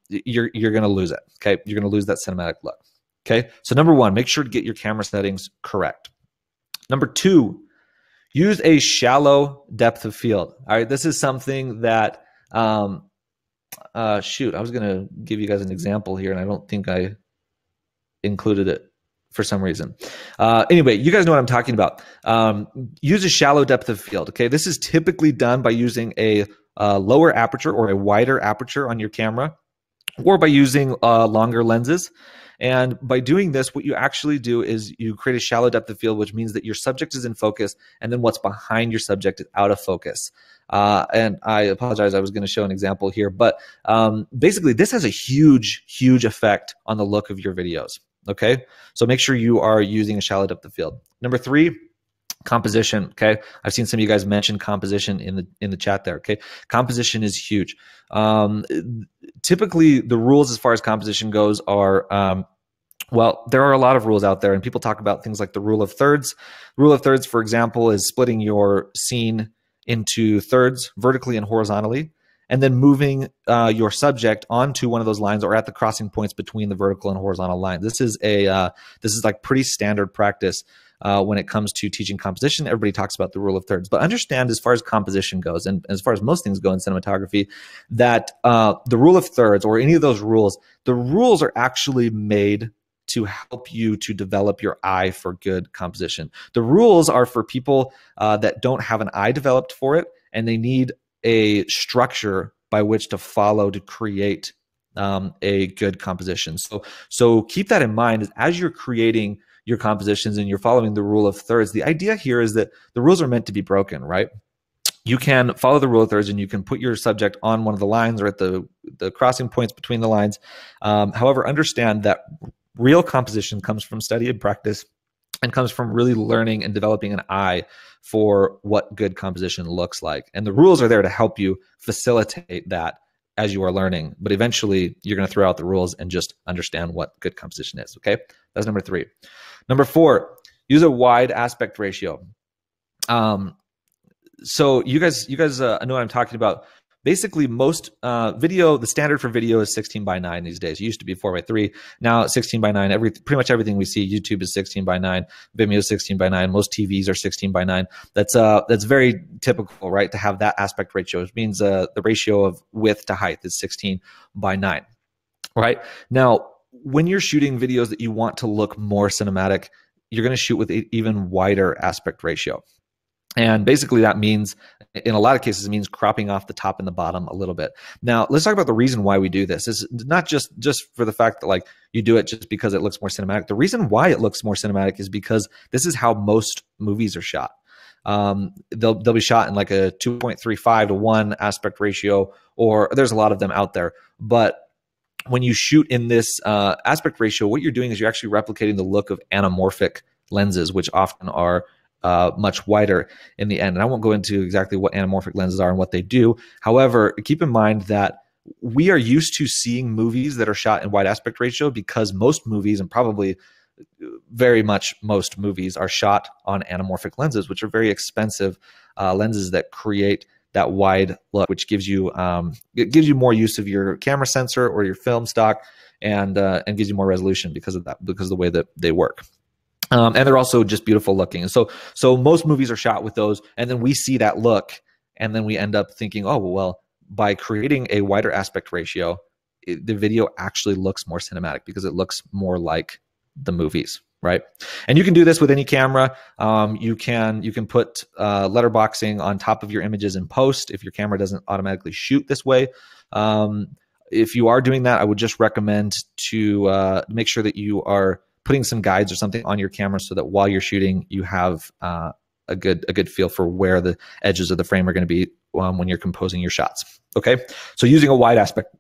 you're going to lose it. Okay, you're going to lose that cinematic look. Okay, so number one, make sure to get your camera settings correct. Number two, use a shallow depth of field. All right, this is something that shoot, I was going to give you guys an example here, and I don't think I included it for some reason. Anyway, you guys know what I'm talking about. Use a shallow depth of field. Okay, this is typically done by using a lower aperture or a wider aperture on your camera, or by using longer lenses. And by doing this, what you actually do is you create a shallow depth of field, which means that your subject is in focus, and then what's behind your subject is out of focus. And I apologize, I was going to show an example here, but basically this has a huge, huge effect on the look of your videos. Okay, so make sure you are using a shallow depth of field. Number three, composition. Okay, I've seen some of you guys mention composition in the chat there. Okay, composition is huge. Typically, the rules as far as composition goes are well, there are a lot of rules out there, and people talk about things like the rule of thirds. Rule of thirds, for example, is splitting your scene into thirds vertically and horizontally, and then moving your subject onto one of those lines or at the crossing points between the vertical and horizontal lines. This is like pretty standard practice when it comes to teaching composition. Everybody talks about the rule of thirds, but understand as far as composition goes, and as far as most things go in cinematography, that the rule of thirds or any of those rules, the rules are actually made to help you to develop your eye for good composition. The rules are for people that don't have an eye developed for it, and they need a structure by which to follow to create a good composition. So keep that in mind as you're creating your compositions and you're following the rule of thirds. The idea here is that the rules are meant to be broken, right? You can follow the rule of thirds and you can put your subject on one of the lines or at the crossing points between the lines. However, understand that real composition comes from study and practice, and comes from really learning and developing an eye for what good composition looks like. And the rules are there to help you facilitate that as you are learning. But eventually, you're going to throw out the rules and just understand what good composition is. Okay, that's number three. Number four, use a wide aspect ratio. So you guys know what I'm talking about. Basically, most video, the standard for video is 16:9 these days. It used to be 4:3. Now 16:9. Pretty much everything we see, YouTube is 16:9. Vimeo is 16:9. Most TVs are 16:9. That's very typical, right? To have that aspect ratio, which means the ratio of width to height is 16:9. Right? Now, when you're shooting videos that you want to look more cinematic, you're going to shoot with an even wider aspect ratio. And basically that means, in a lot of cases, it means cropping off the top and the bottom a little bit. Now, let's talk about the reason why we do this. It's not just for the fact that like you do it just because it looks more cinematic. The reason why it looks more cinematic is because this is how most movies are shot. They'll be shot in like a 2.35 to 1 aspect ratio, or there's a lot of them out there. But when you shoot in this aspect ratio, what you're doing is you're actually replicating the look of anamorphic lenses, which often are much wider in the end. And I won't go into exactly what anamorphic lenses are and what they do. However, keep in mind that we are used to seeing movies that are shot in wide aspect ratio because most movies, and probably very much most movies, are shot on anamorphic lenses, which are very expensive lenses that create that wide look, which gives you more use of your camera sensor or your film stock, and gives you more resolution because of that, because of the way that they work. And they're also just beautiful looking. And so most movies are shot with those, and then we see that look, and then we end up thinking, oh, well, by creating a wider aspect ratio, the video actually looks more cinematic because it looks more like the movies, right? And you can do this with any camera. You can put letterboxing on top of your images in post if your camera doesn't automatically shoot this way. If you are doing that, I would just recommend to make sure that you are putting some guides or something on your camera so that while you're shooting, you have a good feel for where the edges of the frame are going to be when you're composing your shots. Okay, so using a wide aspect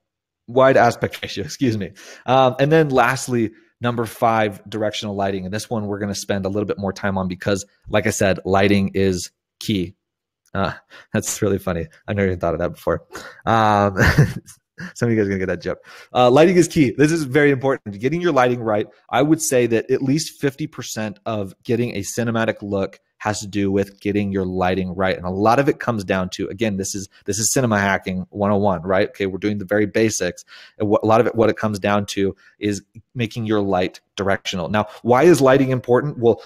ratio, excuse me. And then lastly, number 5, directional lighting. And this one we're going to spend a little bit more time on because, like I said, lighting is key. Uh, that's really funny. I've never even thought of that before. Um, some of you guys are gonna get that joke. Lighting is key. This is very important. Getting your lighting right. I would say that at least 50% of getting a cinematic look has to do with getting your lighting right, and a lot of it comes down to, again, this is cinema hacking 101, right? Okay, we're doing the very basics. And a lot of it, what it comes down to, is making your light directional. Now, why is lighting important? Well,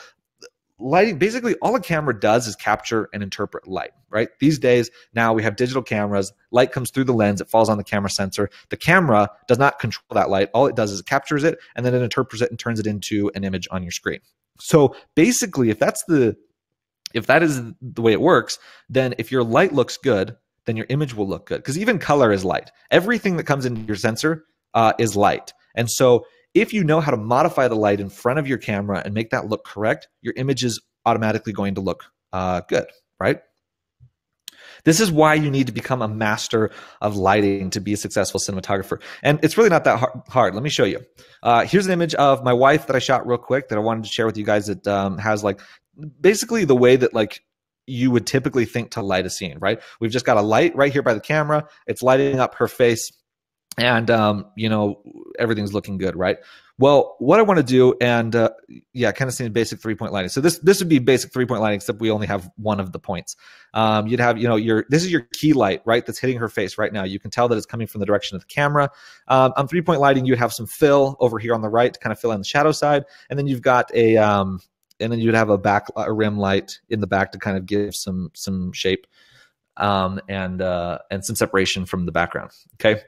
lighting, basically all a camera does is capture and interpret light, right? These days, now we have digital cameras. Light comes through the lens. It falls on the camera sensor. The camera does not control that light. All it does is it captures it, and then it interprets it and turns it into an image on your screen. So basically, if that is the way it works, then if your light looks good, then your image will look good. Because even color is light. Everything that comes into your sensor is light. And so if you know how to modify the light in front of your camera and make that look correct, your image is automatically going to look good, right? This is why you need to become a master of lighting to be a successful cinematographer. And it's really not that hard. Let me show you. Here's an image of my wife that I shot real quick that I wanted to share with you guys that has like basically the way that like you would typically think to light a scene, right? We've just got a light right here by the camera. It's lighting up her face. And, you know, everything's looking good, right? Well, what I want to do, and yeah, kind of seeing basic 3-point lighting. So this would be basic 3-point lighting, except we only have one of the points. You'd have, you know, this is your key light, right? That's hitting her face right now. You can tell that it's coming from the direction of the camera. On 3-point lighting, you'd have some fill over here on the right to kind of fill in the shadow side, and then you've got and then you'd have a rim light in the back to kind of give some shape and some separation from the background. Okay.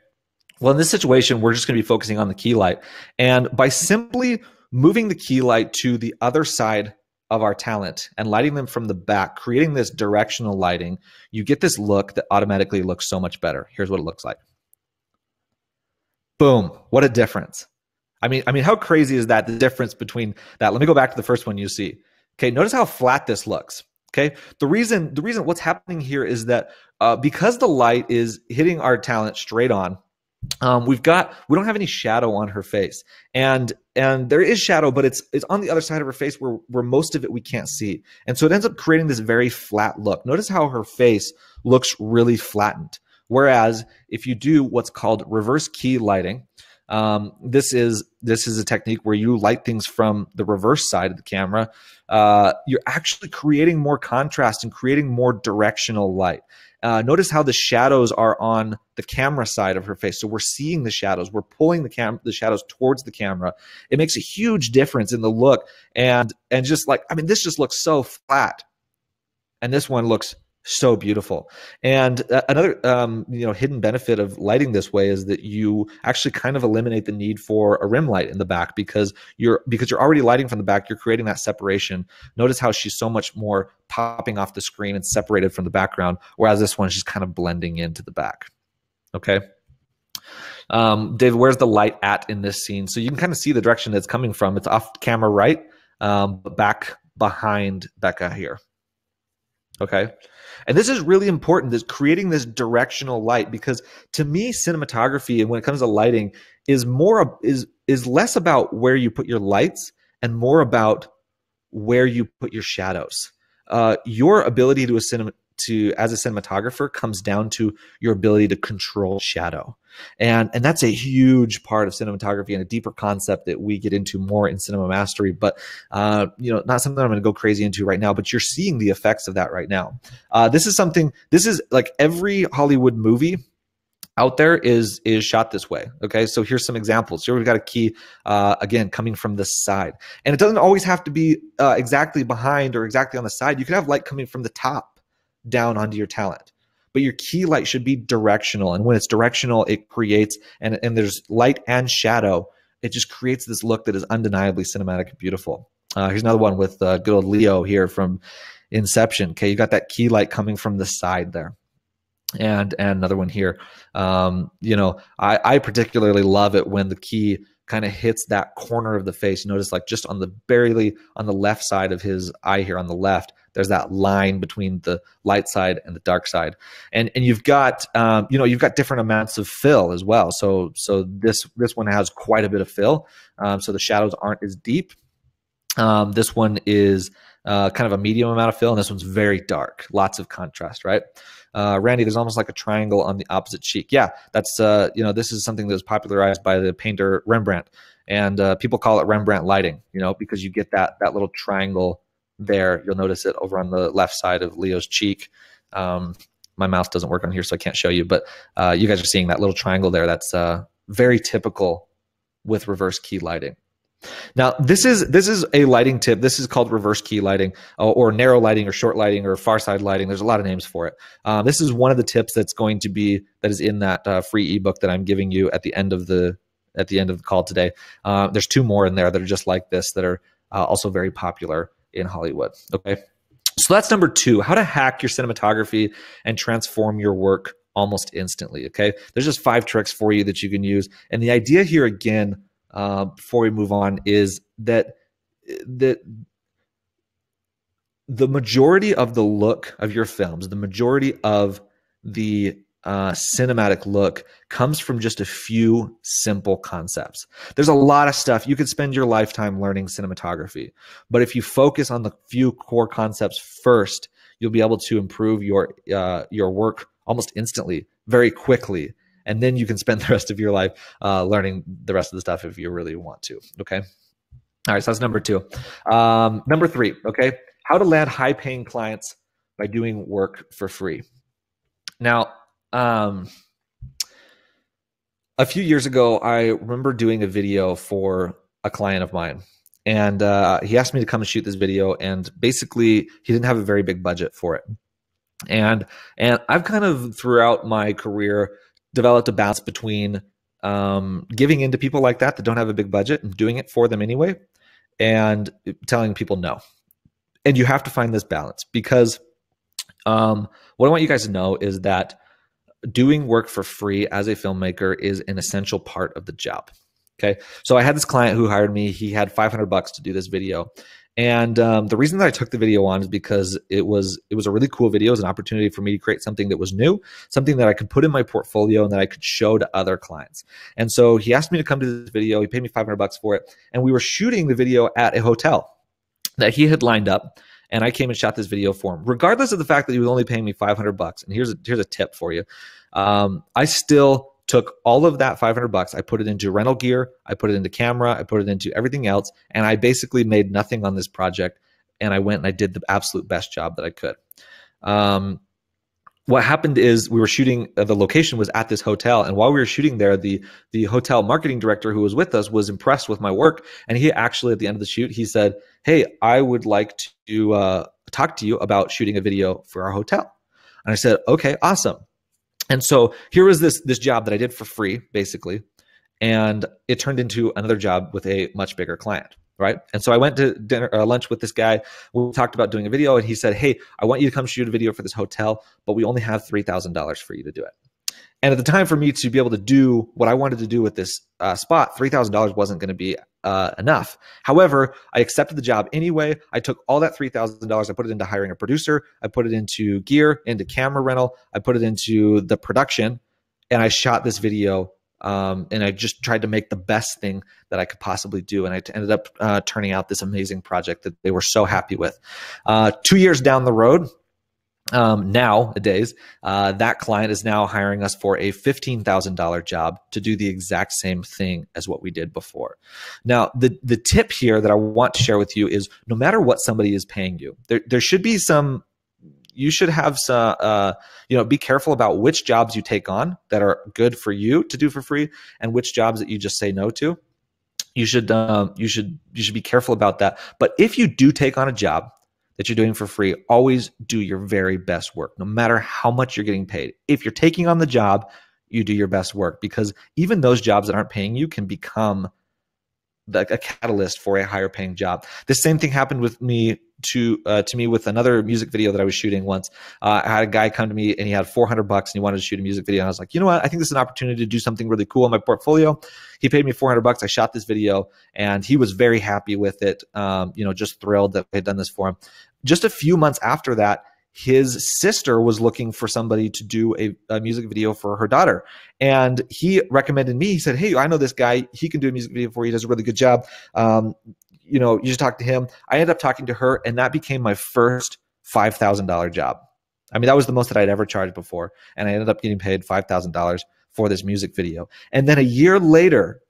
Well, in this situation, we're just going to be focusing on the key light. And by simply moving the key light to the other side of our talent and lighting them from the back, creating this directional lighting, you get this look that automatically looks so much better. Here's what it looks like. Boom. What a difference. I mean, how crazy is that, the difference between that? Let me go back to the first one you see. Okay, notice how flat this looks. Okay, the reason what's happening here is that because the light is hitting our talent straight on, we don't have any shadow on her face, and there is shadow, but it's on the other side of her face where most of it we can't see, and so it ends up creating this very flat look. Notice how her face looks really flattened. Whereas if you do what's called reverse key lighting, this is a technique where you light things from the reverse side of the camera. You're actually creating more contrast and creating more directional light. Notice how the shadows are on the camera side of her face. So we're seeing the shadows. We're pulling the shadows towards the camera. It makes a huge difference in the look. And just like, I mean, this just looks so flat. And this one looks so beautiful. And another hidden benefit of lighting this way is that you actually kind of eliminate the need for a rim light in the back because you're already lighting from the back. You're creating that separation. Notice how she's so much more popping off the screen and separated from the background, whereas this one's just kind of blending into the back. Okay. David, where's the light at in this scene? So you can kind of see the direction it's coming from. It's off camera right, but back behind Becca here. Okay. And this is really important, this creating this directional light, because to me, cinematography, and when it comes to lighting, is less about where you put your lights and more about where you put your shadows. Your ability as a cinematographer comes down to your ability to control shadow. And that's a huge part of cinematography and a deeper concept that we get into more in Cinema Mastery, but not something I'm going to go crazy into right now, but you're seeing the effects of that right now. This is like every Hollywood movie out there is shot this way. Okay, so here's some examples. Here we've got a key, again, coming from the side. And it doesn't always have to be exactly behind or exactly on the side. You could have light coming from the top down onto your talent. But your key light should be directional. And when it's directional, it creates, and there's light and shadow, it just creates this look that is undeniably cinematic and beautiful. Here's another one with good old Leo here from Inception. Okay, you got that key light coming from the side there. And another one here. I particularly love it when the key kind of hits that corner of the face. Notice like just on the left side of his eye here on the left, there's that line between the light side and the dark side. And you've got, you've got different amounts of fill as well. So this one has quite a bit of fill. So the shadows aren't as deep. This one is kind of a medium amount of fill, and this one's very dark, lots of contrast, right? Randy, there's almost like a triangle on the opposite cheek. Yeah, that's, this is something that was popularized by the painter Rembrandt, and people call it Rembrandt lighting, because you get that little triangle there. You'll notice it over on the left side of Leo's cheek. My mouse doesn't work on here, so I can't show you, but you guys are seeing that little triangle there. That's very typical with reverse key lighting. Now, this is a lighting tip. This is called reverse key lighting, or narrow lighting, or short lighting, or far side lighting. There's a lot of names for it. This is one of the tips that is in that free ebook that I'm giving you at the end of the call today. There's 2 more in there that are just like this, that are also very popular in Hollywood. Okay, so that's number 2: how to hack your cinematography and transform your work almost instantly. Okay, there's just 5 tricks for you that you can use, and the idea here again, before we move on, is that the majority of the look of your films, the majority of the cinematic look, comes from just a few simple concepts. There's a lot of stuff. You could spend your lifetime learning cinematography, but if you focus on the few core concepts first, you'll be able to improve your work almost instantly, very quickly. And then you can spend the rest of your life learning the rest of the stuff if you really want to. Okay. All right. So that's number 2. Number 3. Okay. How to land high-paying clients by doing work for free. Now, a few years ago, I remember doing a video for a client of mine, and he asked me to come and shoot this video. And basically, he didn't have a very big budget for it. And I've kind of throughout my career developed a balance between giving into people like that don't have a big budget and doing it for them anyway, and telling people no. And you have to find this balance, because what I want you guys to know is that doing work for free as a filmmaker is an essential part of the job. Okay, so I had this client who hired me. He had $500 to do this video. And the reason that I took the video on is because it was a really cool video. It was an opportunity for me to create something that was new, something that I could put in my portfolio and that I could show to other clients. And so he asked me to come to this video. He paid me $500 for it. And we were shooting the video at a hotel that he had lined up. And I came and shot this video for him, regardless of the fact that he was only paying me $500. And here's a tip for you. I still took all of that $500. I put it into rental gear. I put it into camera. I put it into everything else. And I basically made nothing on this project. And I went and I did the absolute best job that I could. What happened is we were shooting, the location was at this hotel. And while we were shooting there, the hotel marketing director who was with us was impressed with my work. And he actually, at the end of the shoot, he said, "Hey, I would like to talk to you about shooting a video for our hotel." And I said, "Okay, awesome." And so here was this job that I did for free, basically, and it turned into another job with a much bigger client, right? And so I went to lunch with this guy. We talked about doing a video, and he said, "Hey, I want you to come shoot a video for this hotel, but we only have $3,000 for you to do it." And at the time, for me to be able to do what I wanted to do with this spot, $3,000 wasn't going to be enough. However, I accepted the job anyway. I took all that $3,000, I put it into hiring a producer, I put it into gear, into camera rental, I put it into the production, and I shot this video. And I just tried to make the best thing that I could possibly do. And I ended up turning out this amazing project that they were so happy with. 2 years down the road, nowadays, that client is now hiring us for a $15,000 job to do the exact same thing as what we did before. Now, the tip here that I want to share with you is no matter what somebody is paying you, there should be some, you should have some, be careful about which jobs you take on that are good for you to do for free and which jobs that you just say no to. You should be careful about that. But if you do take on a job that you're doing for free, always do your very best work, no matter how much you're getting paid. If you're taking on the job, you do your best work, because even those jobs that aren't paying you can become a catalyst for a higher paying job. The same thing happened with me to me with another music video that I was shooting once. I had a guy come to me and he had $400 and he wanted to shoot a music video. And I was like, you know what? I think this is an opportunity to do something really cool in my portfolio. He paid me $400. I shot this video and he was very happy with it. Just thrilled that I had done this for him. Just a few months after that, his sister was looking for somebody to do a music video for her daughter. And he recommended me. He said, "Hey, I know this guy. He can do a music video for you. He does a really good job. you just talk to him. I ended up talking to her, and that became my first $5,000 job. I mean, that was the most that I'd ever charged before. And I ended up getting paid $5,000 for this music video. And then a year later,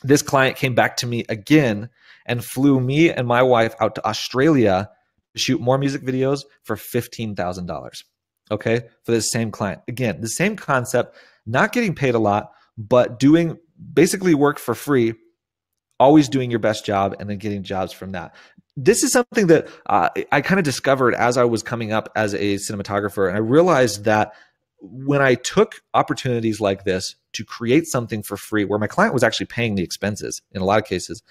this client came back to me again and flew me and my wife out to Australia to shoot more music videos for $15,000. Okay, for this same client. Again, the same concept, not getting paid a lot, but doing basically work for free, always doing your best job and then getting jobs from that. This is something that I kind of discovered as I was coming up as a cinematographer. And I realized that when I took opportunities like this to create something for free, where my client was actually paying the expenses in a lot of cases,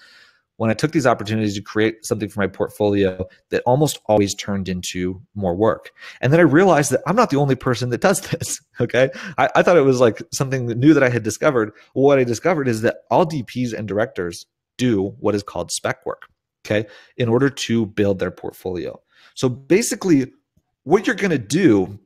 when I took these opportunities to create something for my portfolio, that almost always turned into more work. And then I realized that I'm not the only person that does this, okay? I thought it was like something new that I had discovered. Well, what I discovered is that all DPs and directors do what is called spec work, okay, in order to build their portfolio. So basically, what you're going to do,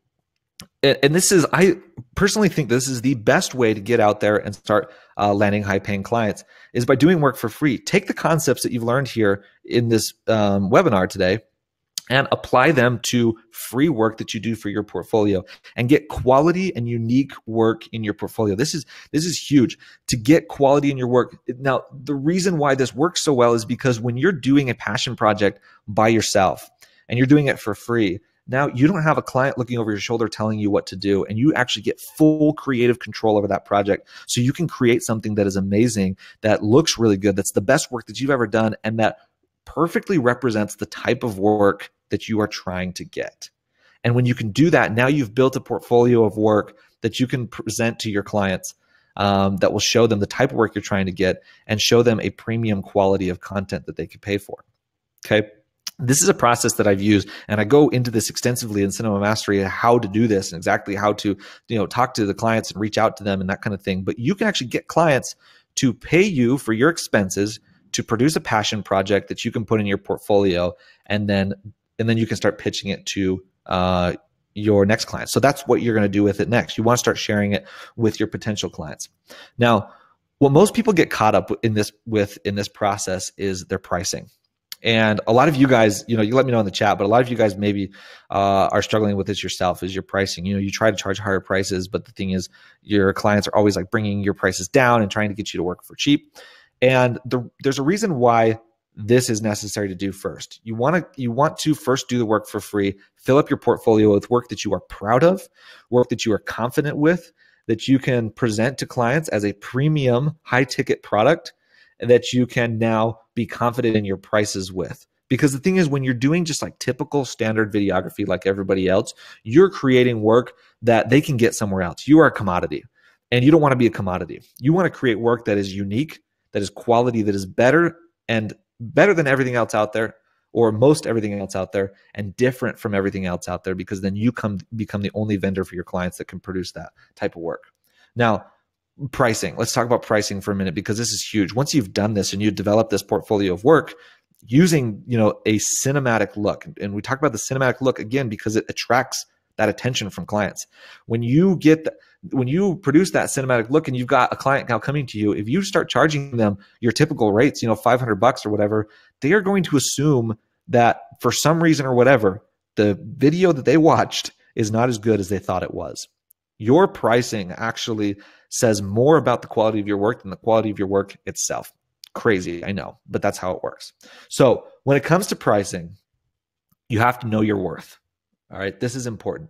and this is, I personally think this is the best way to get out there and start landing high-paying clients, is by doing work for free. Take the concepts that you've learned here in this webinar today and apply them to free work that you do for your portfolio, and get quality and unique work in your portfolio. This is huge, to get quality in your work. Now, the reason why this works so well is because when you're doing a passion project by yourself and you're doing it for free, now you don't have a client looking over your shoulder telling you what to do, and you actually get full creative control over that project. So you can create something that is amazing, that looks really good, that's the best work that you've ever done, and that perfectly represents the type of work that you are trying to get. And when you can do that, now you've built a portfolio of work that you can present to your clients, that will show them the type of work you're trying to get and show them a premium quality of content that they could pay for. Okay. This is a process that I've used, and I go into this extensively in Cinema Mastery, how to do this and exactly how to, talk to the clients and reach out to them and that kind of thing. But you can actually get clients to pay you for your expenses to produce a passion project that you can put in your portfolio, and then you can start pitching it to your next client. So that's what you're going to do with it next. You want to start sharing it with your potential clients. Now, what most people get caught up in this process is their pricing. And a lot of you guys, you let me know in the chat, but a lot of you guys maybe are struggling with this yourself, is your pricing. You try to charge higher prices, but the thing is, your clients are always like bringing your prices down and trying to get you to work for cheap. And there's a reason why this is necessary to do first. You want to first do the work for free, fill up your portfolio with work that you are proud of, work that you are confident with, that you can present to clients as a premium high-ticket product, and that you can now be confident in your prices with. Because the thing is, when you're doing just like typical standard videography like everybody else, you're creating work that they can get somewhere else. You are a commodity, and you don't want to be a commodity. You want to create work that is unique, that is quality, that is better than everything else out there, or most everything else out there, and different from everything else out there, because then you become the only vendor for your clients that can produce that type of work. Now, pricing. Let's talk about pricing for a minute, because this is huge. Once you've done this and you develop this portfolio of work using, a cinematic look, and we talk about the cinematic look again because it attracts that attention from clients. When you produce that cinematic look and you've got a client now coming to you, if you start charging them your typical rates, $500 or whatever, they are going to assume that for some reason or whatever, the video that they watched is not as good as they thought it was. Your pricing actually says more about the quality of your work than the quality of your work itself. Crazy, I know, but that's how it works. So when it comes to pricing, you have to know your worth. All right, this is important.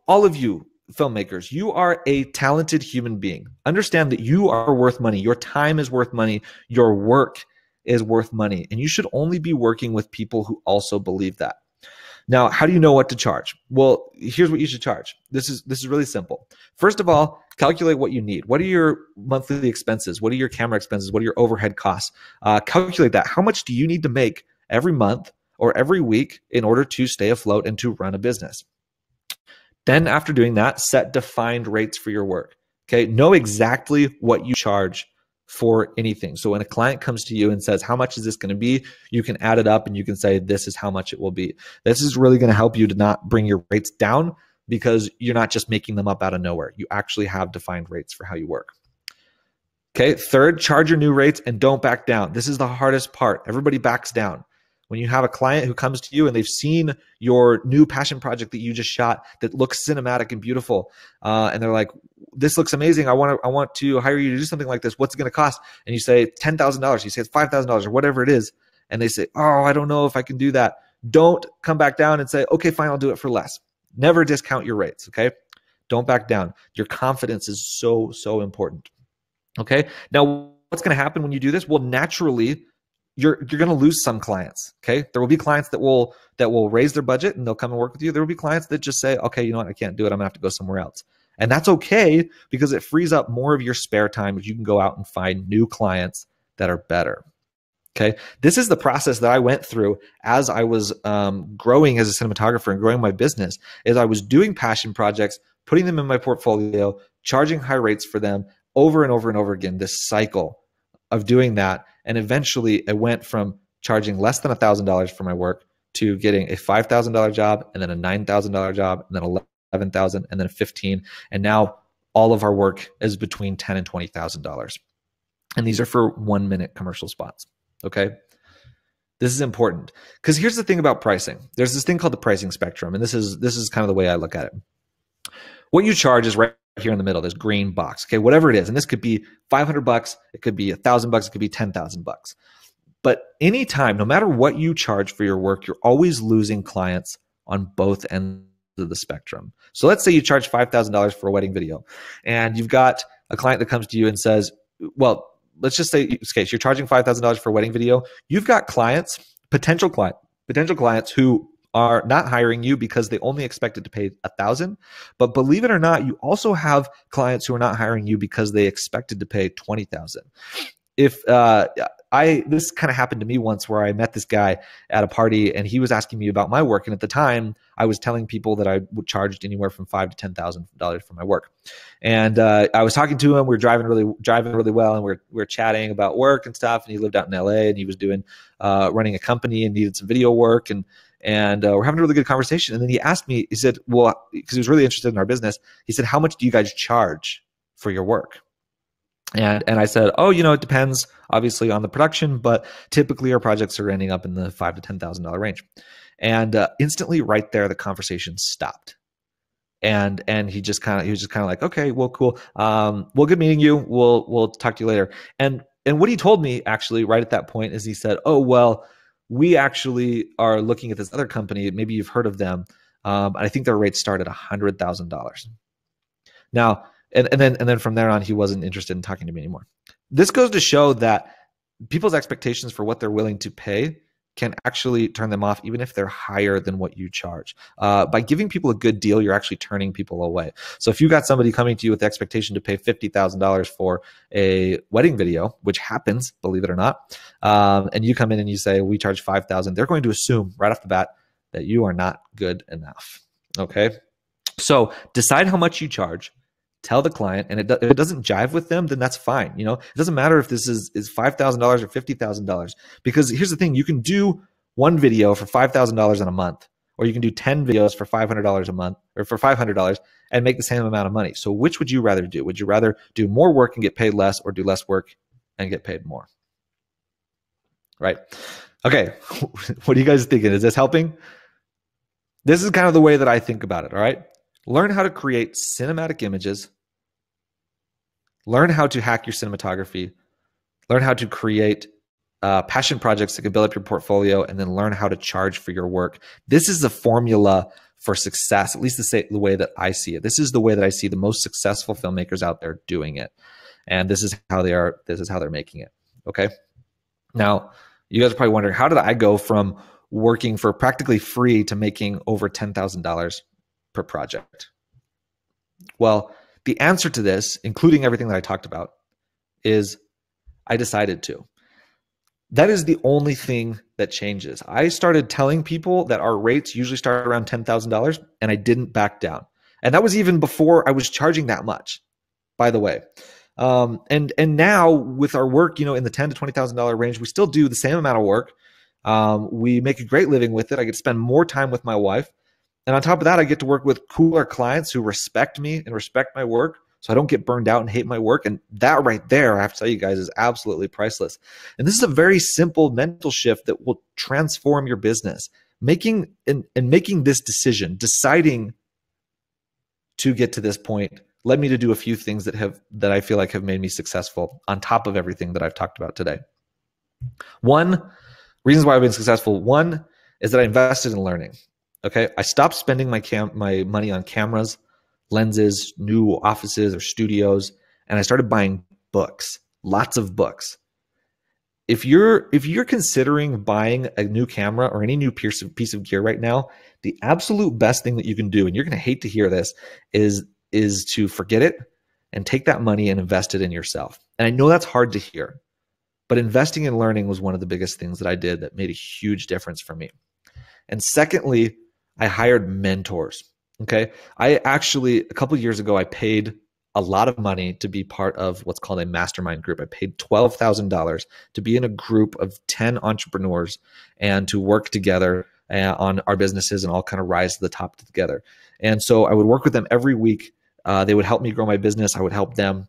All of you filmmakers, you are a talented human being. Understand that you are worth money. Your time is worth money. Your work is worth money. And you should only be working with people who also believe that. Now, how do you know what to charge? Well, here's what you should charge. This is really simple. First of all, calculate what you need. What are your monthly expenses? What are your camera expenses? What are your overhead costs? Calculate that. How much do you need to make every month or every week in order to stay afloat and to run a business? Then after doing that, set defined rates for your work. Okay, know exactly what you charge for anything. So when a client comes to you and says, how much is this going to be? You can add it up and you can say, this is how much it will be. This is really going to help you to not bring your rates down, because you're not just making them up out of nowhere. You actually have defined rates for how you work. Okay. Third, charge your new rates and don't back down. This is the hardest part. Everybody backs down. When you have a client who comes to you and they've seen your new passion project that you just shot that looks cinematic and beautiful, and they're like, "This looks amazing. I want to hire you to do something like this. What's it going to cost?" And you say $10,000. You say it's $5,000 or whatever it is, and they say, "Oh, I don't know if I can do that." Don't come back down and say, "Okay, fine, I'll do it for less." Never discount your rates. Okay, don't back down. Your confidence is so important. Okay. Now, what's going to happen when you do this? Well, naturally, you're going to lose some clients. Okay. There will be clients that will raise their budget and they'll come and work with you. There will be clients that just say, okay, you know what? I can't do it. I'm gonna have to go somewhere else. And that's okay because it frees up more of your spare time if you can go out and find new clients that are better. Okay. This is the process that I went through as I was growing as a cinematographer and growing my business. Is I was doing passion projects, putting them in my portfolio, charging high rates for them over and over and over again, this cycle of doing that. And eventually it went from charging less than $1,000 for my work to getting a $5,000 job and then a $9,000 job and then $11,000 and then a $15,000. And now all of our work is between $10,000 and $20,000. And these are for 1 minute commercial spots. Okay. This is important because here's the thing about pricing. There's this thing called the pricing spectrum. And this is kind of the way I look at it. What you charge is right here in the middle, this green box. Okay. Whatever it is. And this could be $500. It could be $1,000. It could be $10,000. But anytime, no matter what you charge for your work, you're always losing clients on both ends of the spectrum. So let's say you charge $5,000 for a wedding video and you've got a client that comes to you and says, well, let's just say, okay, so you're charging $5,000 for a wedding video. You've got clients, potential clients who are not hiring you because they only expected to pay $1,000. But believe it or not, you also have clients who are not hiring you because they expected to pay $20,000. If this kind of happened to me once where I met this guy at a party and he was asking me about my work. And at the time I was telling people that I would charged anywhere from $5,000 to $10,000 for my work. And I was talking to him, we were driving really well. And we're chatting about work and stuff. And he lived out in LA and he was doing, running a company and needed some video work. And we're having a really good conversation. And then he asked me, he said, well, because he was really interested in our business. He said, how much do you guys charge for your work? And I said, oh, it depends obviously on the production, but typically our projects are ending up in the $5,000 to $10,000 range. And instantly right there, the conversation stopped. And he was just kind of like, okay, well, cool. Well, good meeting you. We'll talk to you later. And what he told me actually right at that point is he said, oh, well, we actually are looking at this other company. Maybe you've heard of them. I think their rates start at $100,000. Now, and then from there on, he wasn't interested in talking to me anymore. This goes to show that people's expectations for what they're willing to pay can actually turn them off, even if they're higher than what you charge. By giving people a good deal, you're actually turning people away. So if you got somebody coming to you with the expectation to pay $50,000 for a wedding video, which happens, believe it or not, and you come in and you say, we charge $5,000, they're going to assume right off the bat that you are not good enough. Okay. So decide how much you charge. Tell the client, and if it doesn't jive with them, then that's fine. It doesn't matter if this is $5,000 or $50,000, because here's the thing: you can do one video for $5,000 in a month, or you can do 10 videos for $500 a month, or for $500 and make the same amount of money. So which would you rather do? Would you rather do more work and get paid less, or do less work and get paid more? Right? Okay. What are you guys thinking? Is this helping? This is kind of the way that I think about it. All right. Learn how to create cinematic images. Learn how to hack your cinematography. Learn how to create passion projects that can build up your portfolio, and then learn how to charge for your work. This is the formula for success, at least the way that I see it. This is the way that I see the most successful filmmakers out there doing it. And this is how they're making it. Okay. Now, you guys are probably wondering, how did I go from working for practically free to making over $10,000 per project? Well, the answer to this, including everything that I talked about, is I decided to. That is the only thing that changes. I started telling people that our rates usually start around $10,000, and I didn't back down. And that was even before I was charging that much, by the way. And now with our work, in the $10,000 to $20,000 range, we still do the same amount of work. We make a great living with it. I get to spend more time with my wife. And on top of that, I get to work with cooler clients who respect me and respect my work so I don't get burned out and hate my work. And that right there, I have to tell you guys, is absolutely priceless. And this is a very simple mental shift that will transform your business. Making this decision, deciding to get to this point, led me to do a few things that I feel like have made me successful on top of everything that I've talked about today. One, reasons why I've been successful. One is that I invested in learning. Okay, I stopped spending my money on cameras, lenses, new offices or studios, and I started buying books, lots of books. If you're considering buying a new camera or any new piece of gear right now, the absolute best thing that you can do, and you're going to hate to hear this, is to forget it and take that money and invest it in yourself. And I know that's hard to hear, but investing in learning was one of the biggest things that I did that made a huge difference for me. And secondly, I hired mentors. Okay, I actually, a couple of years ago, I paid a lot of money to be part of what's called a mastermind group. I paid $12,000 to be in a group of 10 entrepreneurs and to work together on our businesses and all kind of rise to the top together. And so I would work with them every week. They would help me grow my business. I would help them.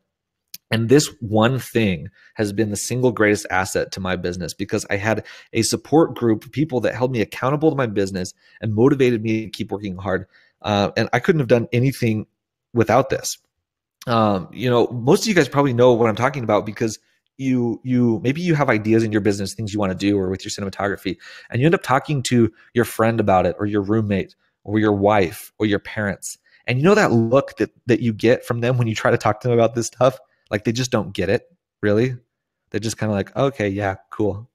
And this one thing has been the single greatest asset to my business, because I had a support group of people that held me accountable to my business and motivated me to keep working hard. And I couldn't have done anything without this. Most of you guys probably know what I'm talking about, because maybe you have ideas in your business, things you want to do, or with your cinematography, and you end up talking to your friend about it, or your roommate, or your wife, or your parents. And you know that look that you get from them when you try to talk to them about this stuff? Like, they just don't get it, really. They're just kind of like, okay, yeah, cool.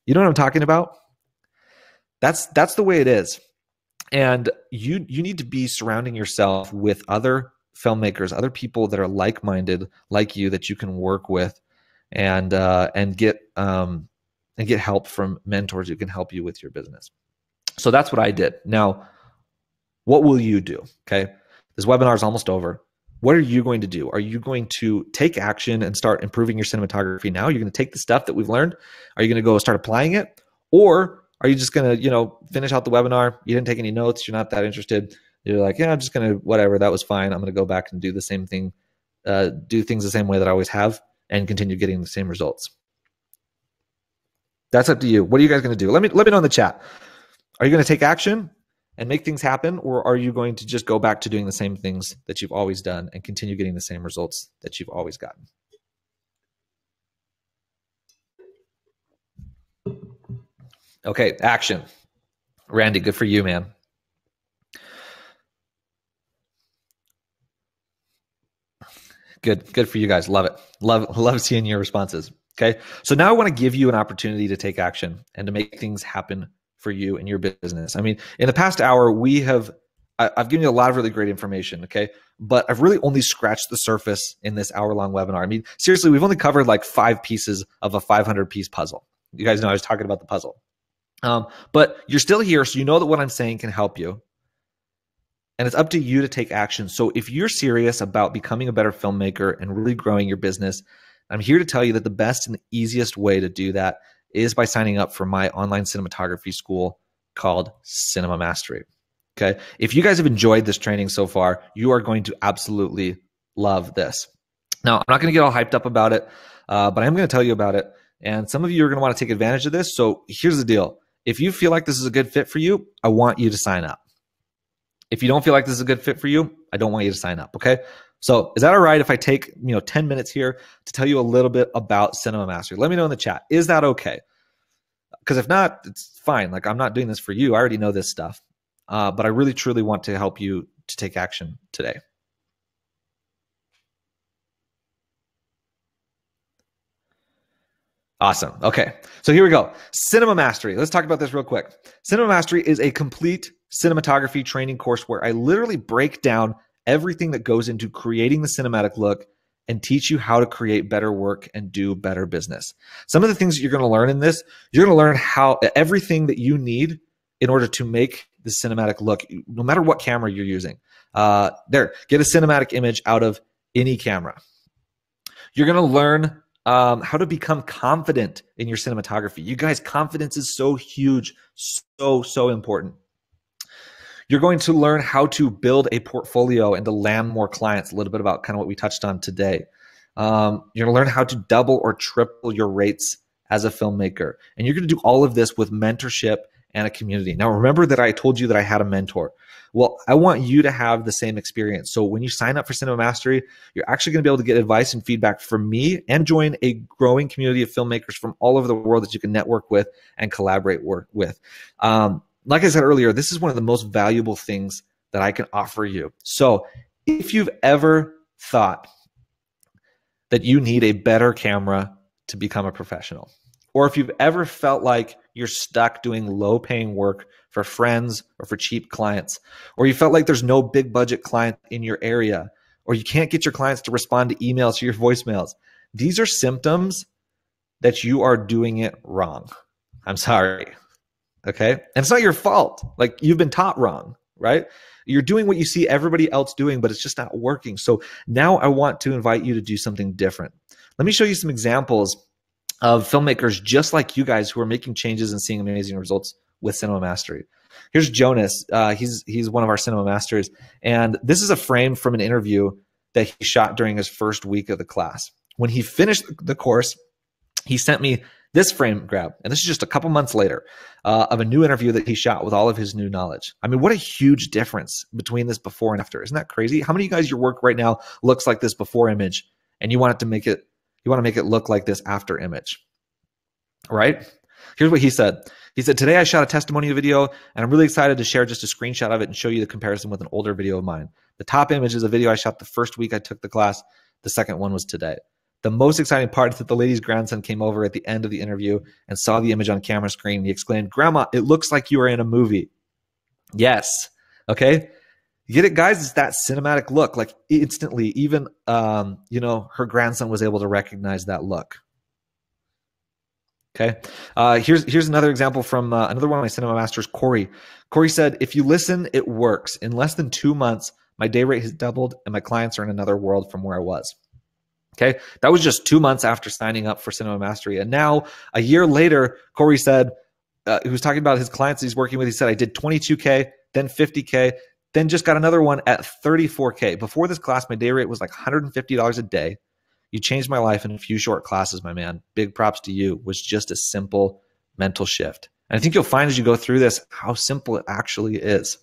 You know what I'm talking about? That's the way it is. And you need to be surrounding yourself with other filmmakers, other people that are like-minded like you, that you can work with and get help from mentors who can help you with your business. So that's what I did. Now, what will you do? Okay. This webinar is almost over. What are you going to do? Are you going to take action and start improving your cinematography now? You're going to take the stuff that we've learned. Are you going to go start applying it? Or are you just going to, finish out the webinar? You didn't take any notes. You're not that interested. You're like, yeah, I'm just going to, whatever, that was fine. I'm going to go back and do the same thing, do things the same way that I always have, and continue getting the same results. That's up to you. What are you guys going to do? Let me know in the chat. Are you going to take action and make things happen, or are you going to just go back to doing the same things that you've always done and continue getting the same results that you've always gotten? Okay, action. Randy, good for you, man. Good for you guys. Love it. Love seeing your responses. Okay, so now I want to give you an opportunity to take action and to make things happen for you and your business. I mean, in the past hour, I've given you a lot of really great information, okay? But I've really only scratched the surface in this hour-long webinar. I mean, seriously, we've only covered like 5 pieces of a 500-piece puzzle. You guys know I was talking about the puzzle. But you're still here, so you know that what I'm saying can help you. And it's up to you to take action. So if you're serious about becoming a better filmmaker and really growing your business, I'm here to tell you that the best and the easiest way to do that is by signing up for my online cinematography school called Cinema Mastery. Okay. If you guys have enjoyed this training so far, you are going to absolutely love this. Now, I'm not going to get all hyped up about it, but I'm going to tell you about it. And some of you are going to want to take advantage of this. So here's the deal. If you feel like this is a good fit for you, I want you to sign up. If you don't feel like this is a good fit for you, I don't want you to sign up. Okay. So is that all right if I take 10 minutes here to tell you a little bit about Cinema Mastery? Let me know in the chat. Is that okay? Because if not, it's fine. Like, I'm not doing this for you. I already know this stuff. But I really, truly want to help you to take action today. Awesome. Okay. So here we go. Cinema Mastery. Let's talk about this real quick. Cinema Mastery is a complete cinematography training course where I literally break down everything that goes into creating the cinematic look and teach you how to create better work and do better business. Some of the things that you're going to learn in this, you're going to learn how everything that you need in order to make the cinematic look, no matter what camera you're using. Get a cinematic image out of any camera. You're going to learn how to become confident in your cinematography. You guys, confidence is so huge, so important. You're going to learn how to build a portfolio and to land more clients, a little bit about kind of what we touched on today. You're going to learn how to double or triple your rates as a filmmaker. And you're going to do all of this with mentorship and a community. Now, remember that I told you that I had a mentor. Well, I want you to have the same experience. So when you sign up for Cinema Mastery, you're actually going to be able to get advice and feedback from me and join a growing community of filmmakers from all over the world that you can network with and collaborate with. Like I said earlier, this is one of the most valuable things that I can offer you. So if you've ever thought that you need a better camera to become a professional, or if you've ever felt like you're stuck doing low-paying work for friends or for cheap clients, or you felt like there's no big budget client in your area, or you can't get your clients to respond to emails or your voicemails, these are symptoms that you are doing it wrong. I'm sorry. Okay. And it's not your fault. Like, you've been taught wrong, right? You're doing what you see everybody else doing, but it's just not working. So now I want to invite you to do something different. Let me show you some examples of filmmakers just like you guys who are making changes and seeing amazing results with Cinema Mastery. Here's Jonas. He's one of our Cinema Masters. And this is a frame from an interview that he shot during his first week of the class. When he finished the course, he sent me this frame grab, and this is just a couple months later, of a new interview that he shot with all of his new knowledge. I mean, what a huge difference between this before and after. Isn't that crazy? How many of you guys, your work right now looks like this before image, and you want to make it look like this after image, right? Here's what he said. He said, today I shot a testimonial video, and I'm really excited to share just a screenshot of it and show you the comparison with an older video of mine. The top image is a video I shot the first week I took the class. The second one was today. The most exciting part is that the lady's grandson came over at the end of the interview and saw the image on camera screen. He exclaimed, "Grandma, it looks like you are in a movie." Yes. Okay. You get it, guys? It's that cinematic look. Like, instantly, even, her grandson was able to recognize that look. Okay. Here's another example from another one of my Cinema Masters, Corey. Corey said, if you listen, it works. In less than 2 months, my day rate has doubled and my clients are in another world from where I was. Okay. That was just 2 months after signing up for Cinema Mastery. And now, a year later, Corey said, he was talking about his clients he's working with. He said, I did 22K, then 50K, then just got another one at 34K. Before this class, my day rate was like $150 a day. You changed my life in a few short classes, my man. Big props to you. It was just a simple mental shift. And I think you'll find as you go through this how simple it actually is.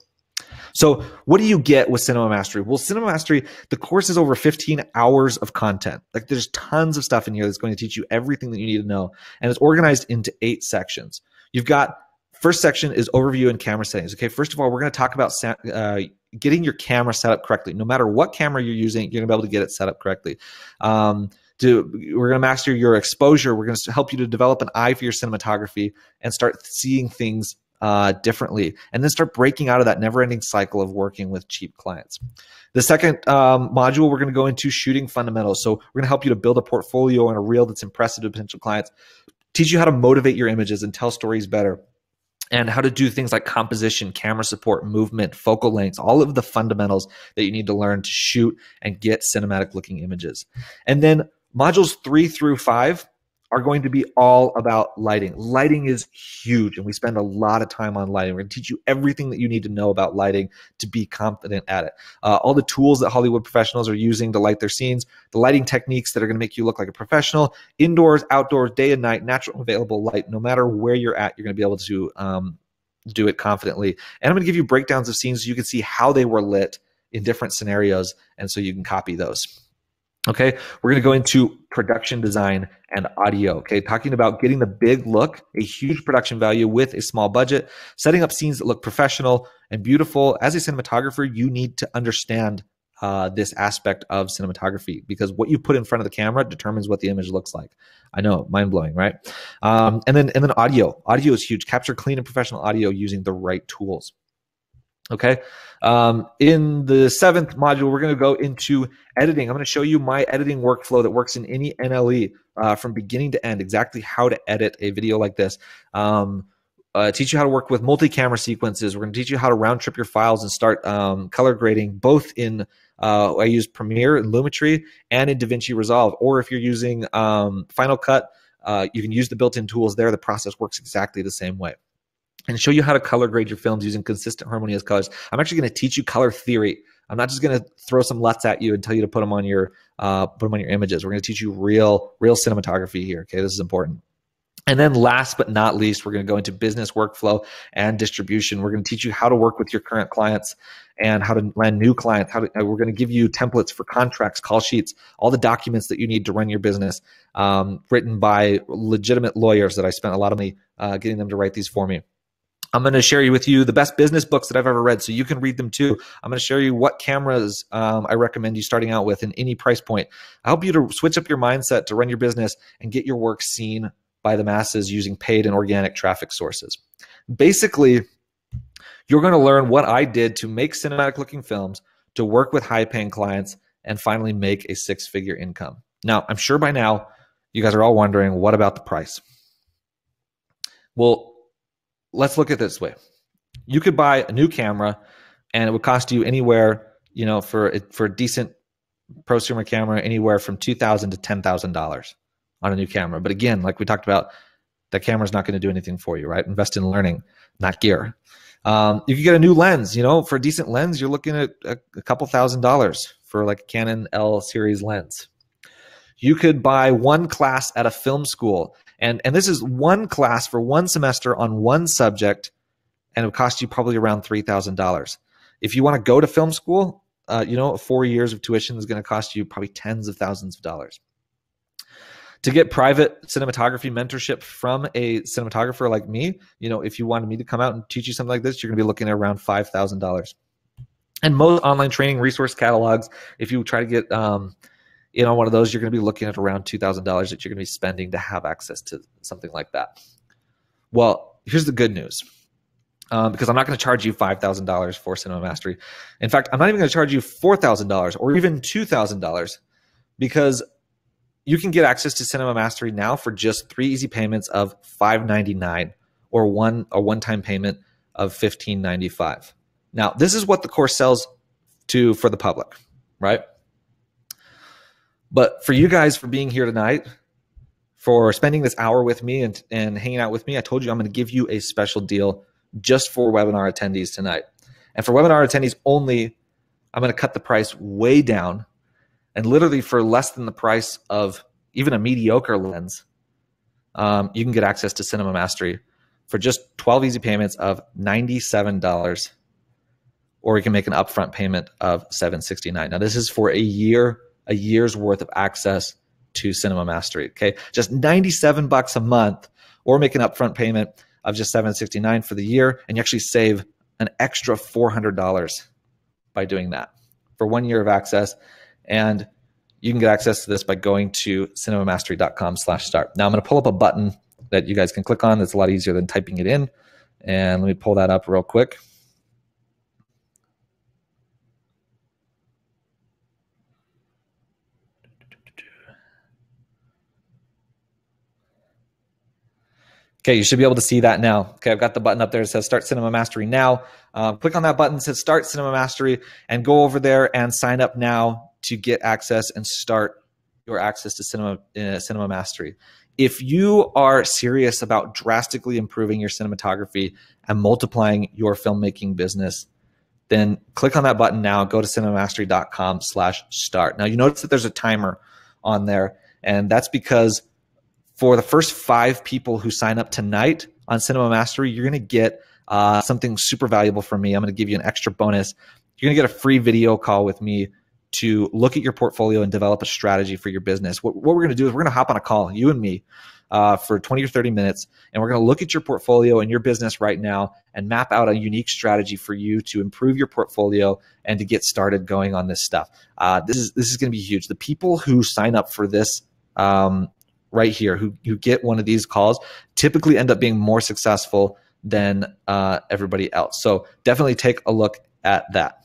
So what do you get with Cinema Mastery? Well, Cinema Mastery, the course is over 15 hours of content. Like, there's tons of stuff in here that's going to teach you everything that you need to know. And it's organized into 8 sections. You've got, first section is overview and camera settings. Okay, first of all, we're going to talk about getting your camera set up correctly. No matter what camera you're using, you're going to be able to get it set up correctly. We're going to master your exposure. We're going to help you to develop an eye for your cinematography and start seeing things differently, and then start breaking out of that never-ending cycle of working with cheap clients. The second module, we're going to go into shooting fundamentals. So we're going to help you to build a portfolio and a reel that's impressive to potential clients, teach you how to motivate your images and tell stories better, and how to do things like composition, camera support, movement, focal lengths, all of the fundamentals that you need to learn to shoot and get cinematic looking images. And then modules 3 through 5 are going to be all about lighting. Lighting is huge, and we spend a lot of time on lighting. We're going to teach you everything that you need to know about lighting to be confident at it. All the tools that Hollywood professionals are using to light their scenes, the lighting techniques that are going to make you look like a professional, indoors, outdoors, day and night, natural available light. No matter where you're at, you're going to be able to do it confidently. And I'm going to give you breakdowns of scenes so you can see how they were lit in different scenarios, and so you can copy those. Okay, we're going to go into production design and audio. Okay, talking about getting the big look, a huge production value with a small budget, setting up scenes that look professional and beautiful. As a cinematographer, you need to understand this aspect of cinematography, because what you put in front of the camera determines what the image looks like. I know, mind blowing, right? And then audio. Audio is huge. Capture clean and professional audio using the right tools. Okay. In the 7th module, we're going to go into editing. I'm going to show you my editing workflow that works in any NLE from beginning to end, exactly how to edit a video like this. Teach you how to work with multi-camera sequences. We're going to teach you how to round trip your files and start color grading, both in I use Premiere and Lumetri and in DaVinci Resolve. Or if you're using Final Cut, you can use the built-in tools there. The process works exactly the same way. and show you how to color grade your films using consistent harmonious colors. I'm actually going to teach you color theory. I'm not just going to throw some LUTs at you and tell you to put them on your images. We're going to teach you real cinematography here. Okay, this is important. And then last but not least, we're going to go into business workflow and distribution. We're going to teach you how to work with your current clients and how to land new clients. We're going to give you templates for contracts, call sheets, all the documents that you need to run your business, written by legitimate lawyers that I spent a lot of money getting them to write these for me. I'm going to share with you the best business books that I've ever read, so you can read them too. I'm going to share you what cameras I recommend you starting out with in any price point. I help you to switch up your mindset to run your business and get your work seen by the masses using paid and organic traffic sources. Basically, you're going to learn what I did to make cinematic looking films, to work with high paying clients, and finally make a six-figure income. Now, I'm sure by now you guys are all wondering, what about the price? Well, let's look at it this way. You could buy a new camera and it would cost you anywhere, for a decent prosumer camera, anywhere from $2,000 to $10,000 on a new camera. But again, like we talked about, that camera is not going to do anything for you, right? Invest in learning, not gear. You could get a new lens. For a decent lens, you're looking at a couple $1,000s for like a Canon L series lens. You could buy one class at a film school. And this is one class for one semester on one subject, and it would cost you probably around $3,000. If you want to go to film school, 4 years of tuition is going to cost you probably tens of thousands of dollars. To get private cinematography mentorship from a cinematographer like me, if you wanted me to come out and teach you something like this, you're going to be looking at around $5,000. And most online training resource catalogs, if you try to get one of those, you're going to be looking at around $2,000 that you're going to be spending to have access to something like that. Well, here's the good news. Because I'm not going to charge you $5,000 for Cinema Mastery. In fact, I'm not even going to charge you $4,000 or even $2,000, because you can get access to Cinema Mastery now for just 3 easy payments of $599 or a one-time payment of $1,595. Now, this is what the course sells for the public, right? But for you guys, for being here tonight, for spending this hour with me and hanging out with me, I told you I'm going to give you a special deal just for webinar attendees tonight. And for webinar attendees only, I'm going to cut the price way down. And literally for less than the price of even a mediocre lens, you can get access to Cinema Mastery for just 12 easy payments of $97, or you can make an upfront payment of $769. Now, this is for a year's worth of access to Cinema Mastery. Okay, just $97 a month, or make an upfront payment of just $769 for the year, and you actually save an extra $400 by doing that for 1 year of access. And you can get access to this by going to cinemamastery.com/start. Now I'm going to pull up a button that you guys can click on. That's a lot easier than typing it in. And let me pull that up real quick. Okay, you should be able to see that now. Okay, I've got the button up there that says Start Cinema Mastery Now. Click on that button that says Start Cinema Mastery and go over there and sign up now to get access and start your access to Cinema Mastery. If you are serious about drastically improving your cinematography and multiplying your filmmaking business, then click on that button now, go to cinemamastery.com/start. Now you notice that there's a timer on there, and that's because for the first 5 people who sign up tonight on Cinema Mastery, you're going to get something super valuable from me. I'm going to give you an extra bonus. You're going to get a free video call with me to look at your portfolio and develop a strategy for your business. What we're going to do is we're going to hop on a call, you and me, for 20 or 30 minutes, and we're going to look at your portfolio and your business right now and map out a unique strategy for you to improve your portfolio and to get started going on this stuff. This is going to be huge. The people who sign up for this right here, who get one of these calls, typically end up being more successful than everybody else. So definitely take a look at that.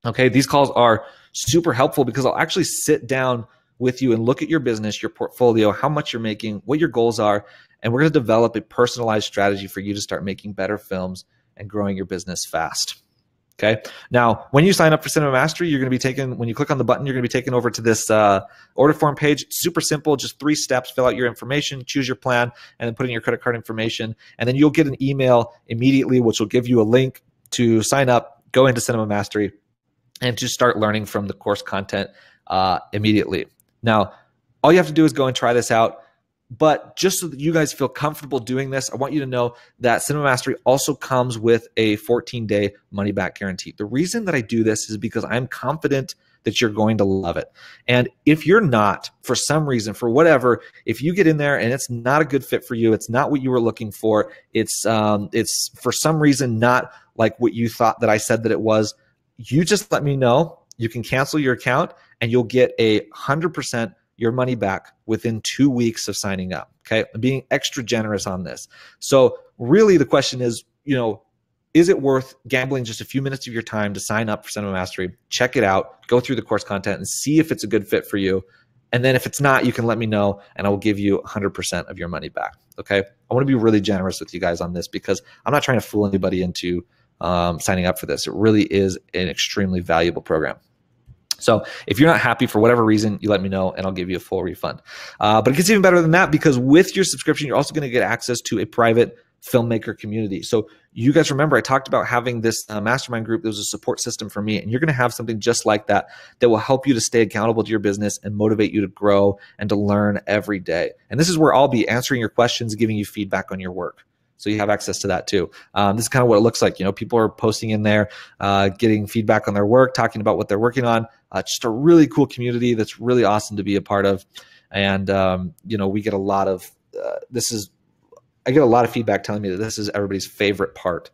Okay, these calls are super helpful because I'll actually sit down with you and look at your business, your portfolio, how much you're making, what your goals are, and we're going to develop a personalized strategy for you to start making better films and growing your business fast. Okay. Now, when you sign up for Cinema Mastery, you're going to be taken, when you click on the button, you're going to be taken over to this order form page. It's super simple, just 3 steps. Fill out your information, choose your plan, and then put in your credit card information. And then you'll get an email immediately, which will give you a link to sign up, go into Cinema Mastery, and to start learning from the course content immediately. Now, all you have to do is go and try this out. But just so that you guys feel comfortable doing this, I want you to know that Cinema Mastery also comes with a 14-day money-back guarantee. The reason that I do this is because I'm confident that you're going to love it. And if you're not, for some reason, for whatever, if you get in there and it's not a good fit for you, it's not what you were looking for, it's for some reason not like what you thought that I said that it was, you just let me know. You can cancel your account and you'll get 100% your money back within 2 weeks of signing up. Okay. I'm being extra generous on this. So really the question is, is it worth gambling just a few minutes of your time to sign up for Cinema Mastery, check it out, go through the course content and see if it's a good fit for you. And then if it's not, you can let me know and I will give you 100% of your money back. Okay. I want to be really generous with you guys on this because I'm not trying to fool anybody into signing up for this. It really is an extremely valuable program. So if you're not happy for whatever reason, you let me know and I'll give you a full refund. But it gets even better than that because with your subscription, you're also going to get access to a private filmmaker community. So you guys remember I talked about having this mastermind group. There's a support system for me, and you're going to have something just like that that will help you to stay accountable to your business and motivate you to grow and to learn every day. And this is where I'll be answering your questions, giving you feedback on your work. So you have access to that too. This is kind of what it looks like. People are posting in there, getting feedback on their work, talking about what they're working on. Just a really cool community that's really awesome to be a part of. And, we get a lot of, I get a lot of feedback telling me that this is everybody's favorite part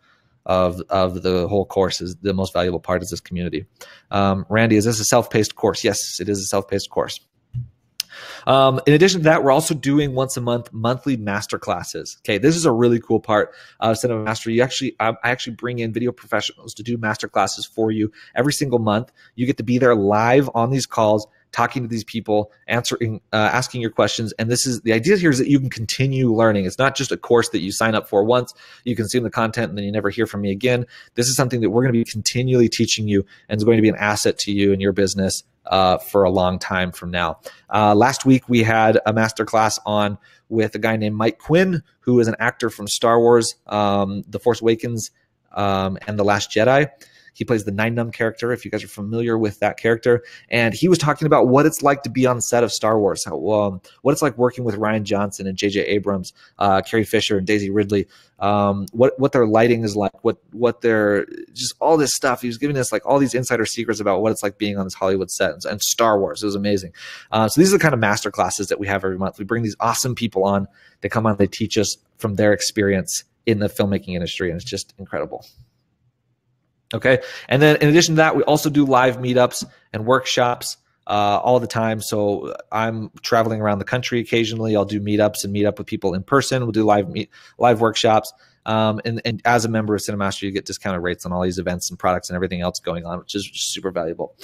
of the whole course. Is the most valuable part is this community. Randy, is this a self-paced course? Yes, it is a self-paced course. In addition to that, we're also doing once a month monthly master classes. Okay, this is a really cool part of Cinema Mastery. I actually bring in video professionals to do master classes for you every single month. You get to be there live on these calls, talking to these people, asking your questions. And the idea here is that you can continue learning. It's not just a course that you sign up for once, you consume the content, and then you never hear from me again. This is something that we're going to be continually teaching you and is going to be an asset to you and your business for a long time from now. Last week, we had a masterclass on with a guy named Mike Quinn, who is an actor from Star Wars, The Force Awakens, and The Last Jedi. He plays the Nine Numb character, if you guys are familiar with that character. And he was talking about what it's like to be on set of Star Wars, what it's like working with Rian Johnson and J.J. Abrams, Carrie Fisher and Daisy Ridley, what their lighting is like, what their, just all this stuff. He was giving us like all these insider secrets about what it's like being on this Hollywood set and Star Wars. It was amazing. So these are the kind of master classes that we have every month. We bring these awesome people on. They come on, they teach us from their experience in the filmmaking industry, and it's just incredible. Okay. And then in addition to that, we also do live meetups and workshops all the time. So I'm traveling around the country occasionally. I'll do meetups and meet up with people in person. We'll do live workshops. And as a member of Cinema Mastery, you get discounted rates on all these events and products and everything else going on, which is super valuable.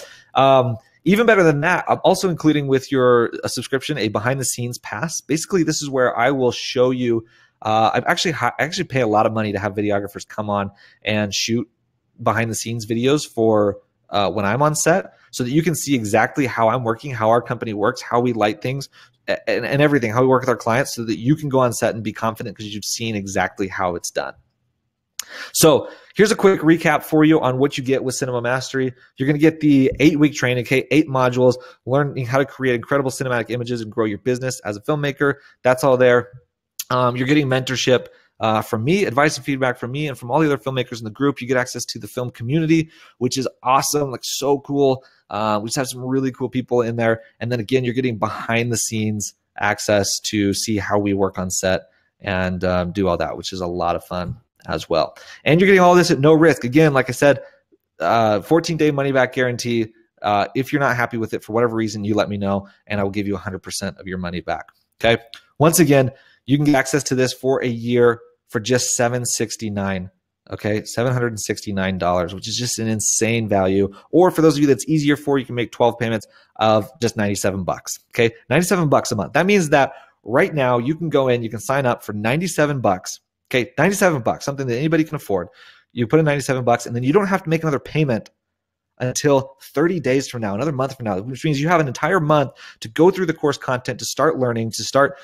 Even better than that, I'm also including with your subscription a behind the scenes pass. Basically, this is where I will show you. I actually pay a lot of money to have videographers come on and shoot behind the scenes videos for when I'm on set, so that you can see exactly how I'm working, how our company works, how we light things and everything, how we work with our clients, so that you can go on set and be confident because you've seen exactly how it's done. So here's a quick recap for you on what you get with Cinema Mastery. You're going to get the 8-week training, okay, 8 modules, learning how to create incredible cinematic images and grow your business as a filmmaker. That's all there. You're getting mentorship from me, advice and feedback from me, and from all the other filmmakers in the group. You get access to the film community, which is awesome, like so cool. We just have some really cool people in there. And then again, you're getting behind the scenes access to see how we work on set and do all that, which is a lot of fun as well. And you're getting all this at no risk. Again, like I said, 14-day money back guarantee. If you're not happy with it for whatever reason, you let me know and I will give you 100% of your money back. Okay. Once again, you can get access to this for a year for just $769. Okay, $769, which is just an insane value. Or for those of you that's easier for, you can make 12 payments of just 97 bucks. Okay, 97 bucks a month. That means that right now you can go in, you can sign up for 97 bucks. Okay, 97 bucks, something that anybody can afford. You put in 97 bucks, and then you don't have to make another payment until 30 days from now, another month from now, which means you have an entire month to go through the course content, to start learning, to start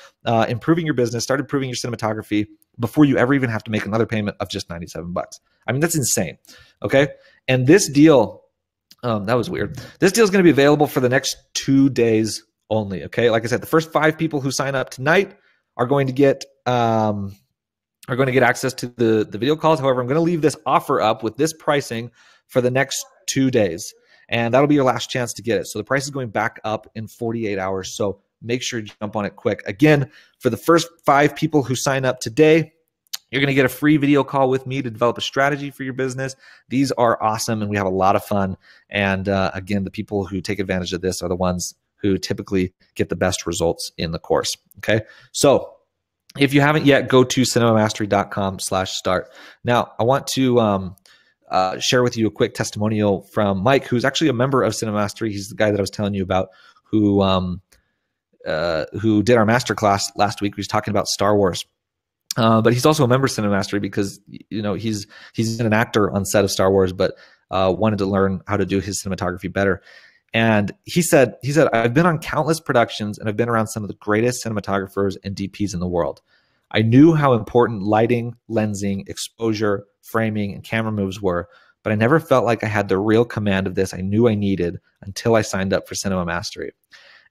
improving your business, start improving your cinematography before you ever even have to make another payment of just 97 bucks. I mean, that's insane. Okay. And this deal, that was weird. This deal is going to be available for the next 2 days only. Okay. Like I said, the first 5 people who sign up tonight are going to get access to the video calls. However, I'm going to leave this offer up with this pricing for the next 2 days, and that'll be your last chance to get it. So the price is going back up in 48 hours. So make sure you jump on it quick. Again, for the first 5 people who sign up today, you're going to get a free video call with me to develop a strategy for your business. These are awesome, and we have a lot of fun. And again, the people who take advantage of this are the ones who typically get the best results in the course. Okay. So if you haven't yet, go to cinemamastery.com/start. Now, I want to share with you a quick testimonial from Mike, who's actually a member of Cinema Mastery. He's the guy that I was telling you about who did our masterclass last week. He was talking about Star Wars. But he's also a member of Cinema Mastery because, you know, he's an actor on set of Star Wars, but wanted to learn how to do his cinematography better. And he said, I've been on countless productions and I've been around some of the greatest cinematographers and DPs in the world. I knew how important lighting, lensing, exposure, framing, and camera moves were, but I never felt like I had the real command of this I knew I needed until I signed up for Cinema Mastery.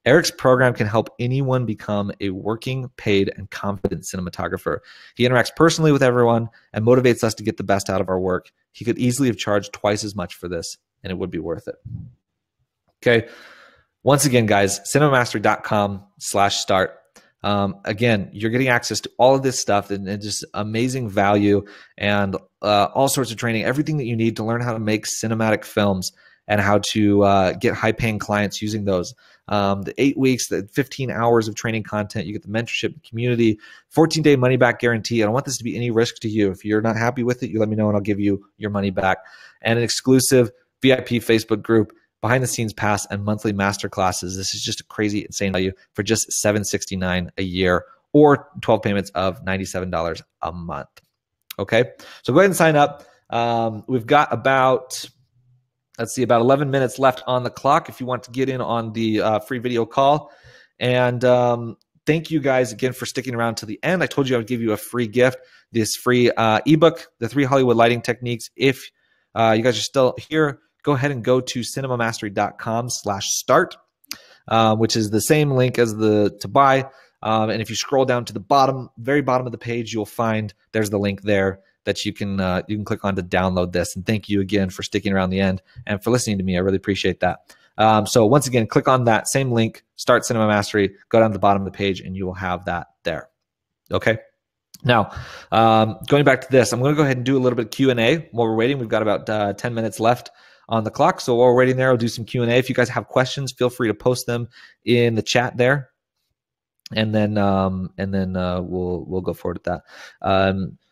Eric's program can help anyone become a working, paid, and confident cinematographer. He interacts personally with everyone and motivates us to get the best out of our work. He could easily have charged twice as much for this, and it would be worth it. Okay. Once again, guys, cinemamastery.com/start. Again, you're getting access to all of this stuff and just amazing value and all sorts of training, everything that you need to learn how to make cinematic films and how to get high-paying clients using those. The 8 weeks, the 15 hours of training content, you get the mentorship community, 14-day money-back guarantee. I don't want this to be any risk to you. If you're not happy with it, you let me know and I'll give you your money back. And an exclusive VIP Facebook group, behind-the-scenes pass, and monthly master classes. This is just a crazy, insane value for just $769 a year or 12 payments of $97 a month. Okay, so go ahead and sign up. We've got about 11 minutes left on the clock if you want to get in on the free video call. And thank you guys again for sticking around to the end. I told you I would give you a free gift, this free ebook, The 3 Hollywood Lighting Techniques. If you guys are still here, go ahead and go to cinemamastery.com/start, which is the same link as the to buy. And if you scroll down to the bottom, very bottom of the page, you'll find there's the link there that you can click on to download this. And thank you again for sticking around the end and for listening to me. I really appreciate that. So once again, click on that same link, Start Cinema Mastery, go down to the bottom of the page, and you will have that there. Okay. Now, going back to this, I'm going to go ahead and do a little bit of Q&A while we're waiting. We've got about 10 minutes left on the clock. So while we're waiting there, I'll do some Q&A. If you guys have questions, feel free to post them in the chat there. And then we'll go forward with that.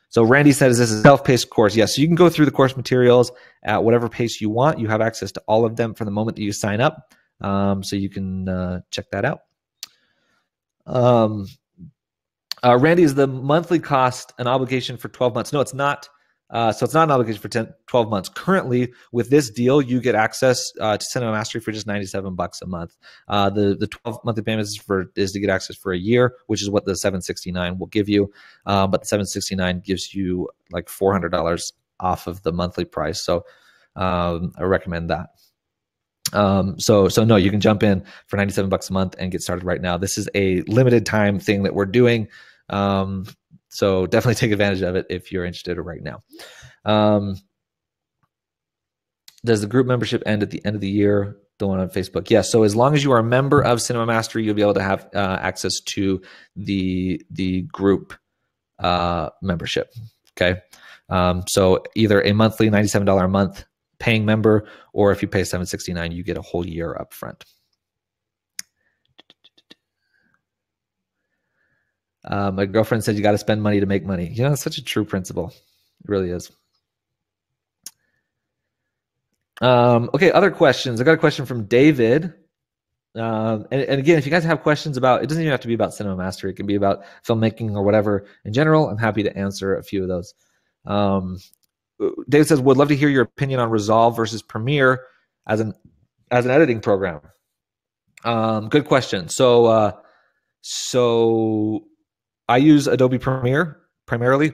So Randy says, this is a self-paced course. Yes, so you can go through the course materials at whatever pace you want. You have access to all of them from the moment that you sign up. So you can check that out. Randy, is the monthly cost an obligation for 12 months? No, it's not. So it's not an obligation for 12 months. Currently, with this deal, you get access to Cinema Mastery for just $97 a month. The 12 monthly payments is to get access for a year, which is what the $769 will give you. But the $769 gives you like $400 off of the monthly price. So I recommend that. So no, you can jump in for $97 a month and get started right now. This is a limited time thing that we're doing. So definitely take advantage of it if you're interested right now. Does the group membership end at the end of the year? The one on Facebook? Yes. So as long as you are a member of Cinema Mastery, you'll be able to have access to the group membership. Okay. So either a monthly $97 a month paying member, or if you pay $769, you get a whole year up front. My girlfriend said you got to spend money to make money. You know, it's such a true principle. It really is. Okay, other questions. I got a question from David. And again, if you guys have questions about, it doesn't even have to be about Cinema Mastery. It can be about filmmaking or whatever in general. I'm happy to answer a few of those. David says, would love to hear your opinion on Resolve versus Premiere as an editing program. Good question. So I use Adobe Premiere primarily